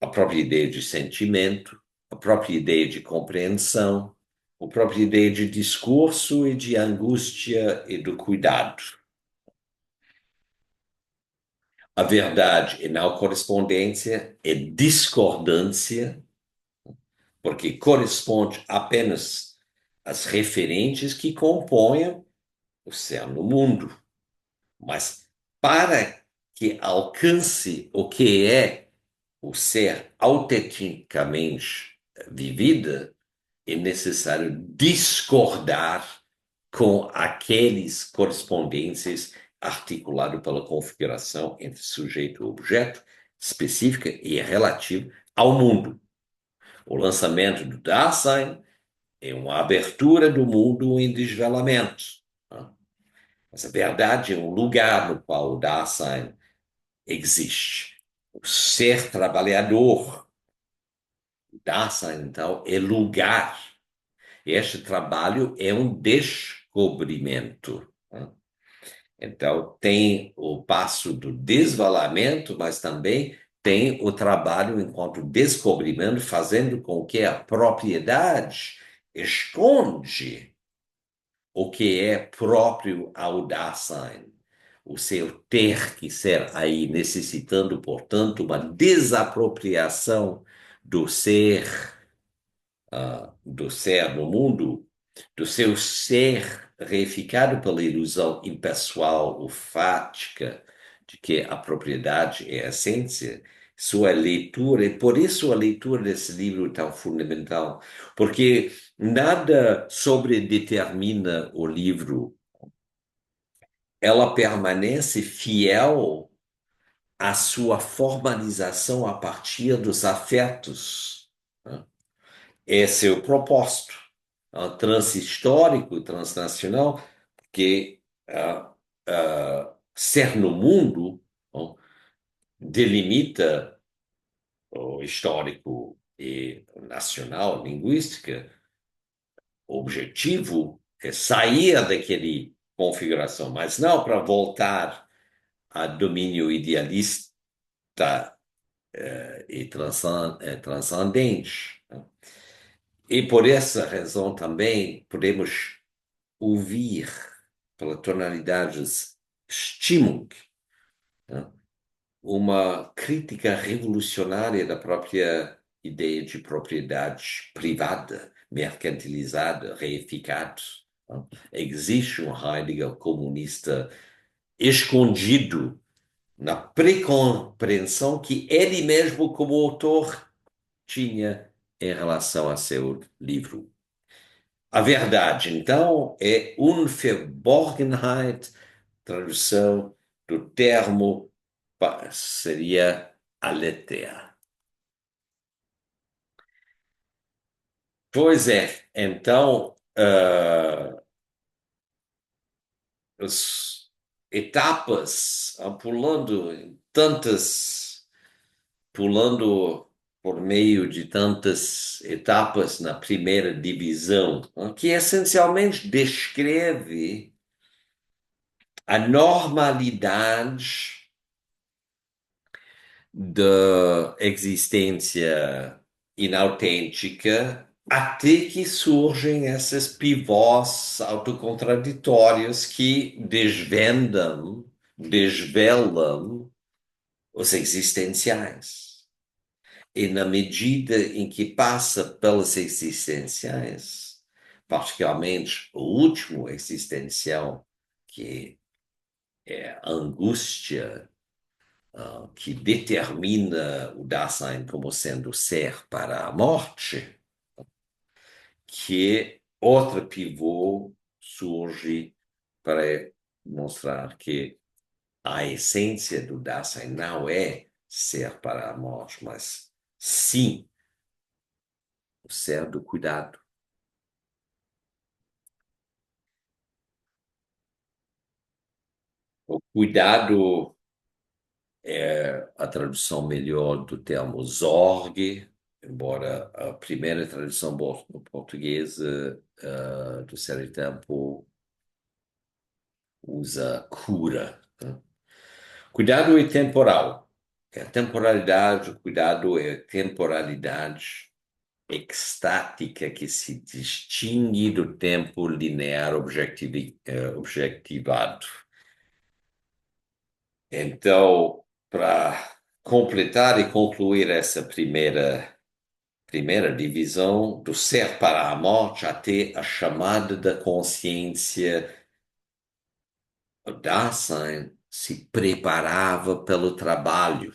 a própria ideia de sentimento, a própria ideia de compreensão, a própria ideia de discurso e de angústia e do cuidado. A verdade e não correspondência é discordância, porque corresponde apenas às referentes que compõem o ser no mundo. Mas para que alcance o que é o ser autenticamente vivida, é necessário discordar com aqueles correspondências articulado pela configuração entre sujeito e objeto, específica e relativa ao mundo. O lançamento do Dasein é uma abertura do mundo em desvelamento, né? Mas a verdade é um lugar no qual o Dasein existe. O ser trabalhador, Dasein, então, é lugar. Este trabalho é um descobrimento, né? Então, tem o passo do desvalamento, mas também tem o trabalho enquanto descobrimento, fazendo com que a propriedade esconde o que é próprio ao Dasein, o seu ter que ser aí, necessitando, portanto, uma desapropriação do ser, do ser no mundo, do seu ser reificado pela ilusão impessoal ou fática de que a propriedade é a essência. Sua leitura, e por isso a leitura desse livro é tão fundamental, porque nada sobredetermina o livro, ela permanece fiel à sua formalização a partir dos afetos, né? Esse é o propósito transhistórico, transnacional, que ser no mundo, delimita o histórico e nacional, linguística, o objetivo é sair daquele configuração, mas não para voltar a domínio idealista e transcendente. E por essa razão também podemos ouvir pela tonalidades Stimmung, né? Uma crítica revolucionária da própria ideia de propriedade privada, mercantilizada, reificada, né? Existe um Heidegger comunista escondido na pré-compreensão que ele mesmo, como autor, tinha em relação a seu livro. A verdade, então, é Unverborgenheit, tradução do termo seria aletheia. Pois é, então, as etapas, pulando por meio de tantas etapas na primeira divisão, né, que essencialmente descreve a normalidade da existência inautêntica até que surgem esses pivôs autocontraditórios que desvelam os existenciais. E na medida em que passa pelas existenciais, particularmente o último existencial, que é a angústia, que determina o Dasein como sendo ser para a morte, que outro pivô surge para mostrar que a essência do Dasein não é ser para a morte, mas sim o ser do cuidado. O cuidado é a tradução melhor do termo Sorge, embora a primeira tradução portuguesa do Série Tempo usa cura, né? Cuidado é temporal. É a temporalidade, o cuidado é a temporalidade extática que se distingue do tempo linear objetivado. Então, para completar e concluir essa primeira divisão, do ser para a morte até a chamada da consciência, o Dasein se preparava pelo trabalho,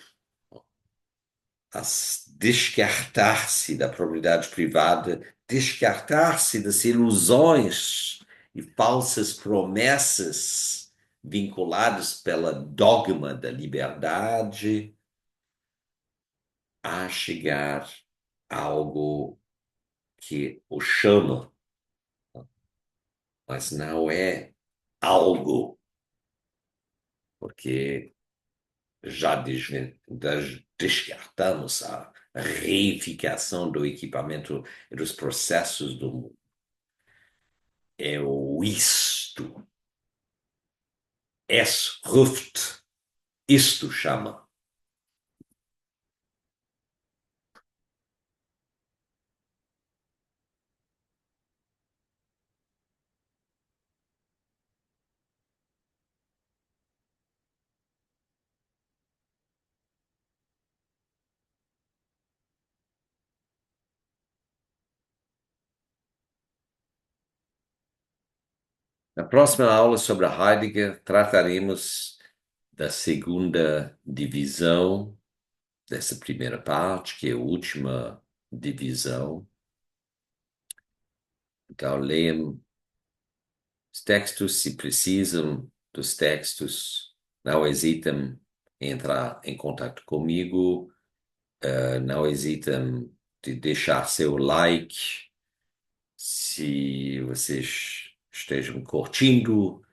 a descartar-se da propriedade privada, descartar-se das ilusões e falsas promessas vinculadas pela dogma da liberdade, a chegar a algo que o chama, mas não é algo, porque já descartamos a reificação do equipamento e dos processos do mundo. É o isto. Es ruft. Isto chama. Na próxima aula sobre a Heidegger, trataremos da segunda divisão dessa primeira parte, que é a última divisão. Então, leiam os textos, se precisam dos textos, não hesitem em entrar em contato comigo, não hesitem de deixar seu like se vocês estejam curtindo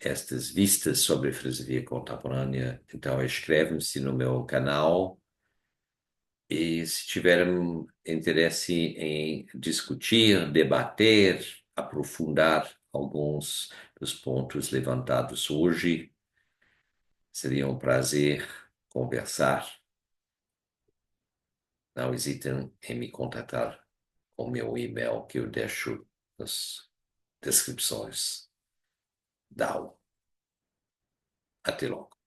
estas vistas sobre a filosofia contemporânea, então inscreve-se no meu canal e se tiver interesse em discutir, debater, aprofundar alguns dos pontos levantados hoje, seria um prazer conversar. Não hesitem em me contatar com o meu e-mail que eu deixo nas descrições da aula. Até logo.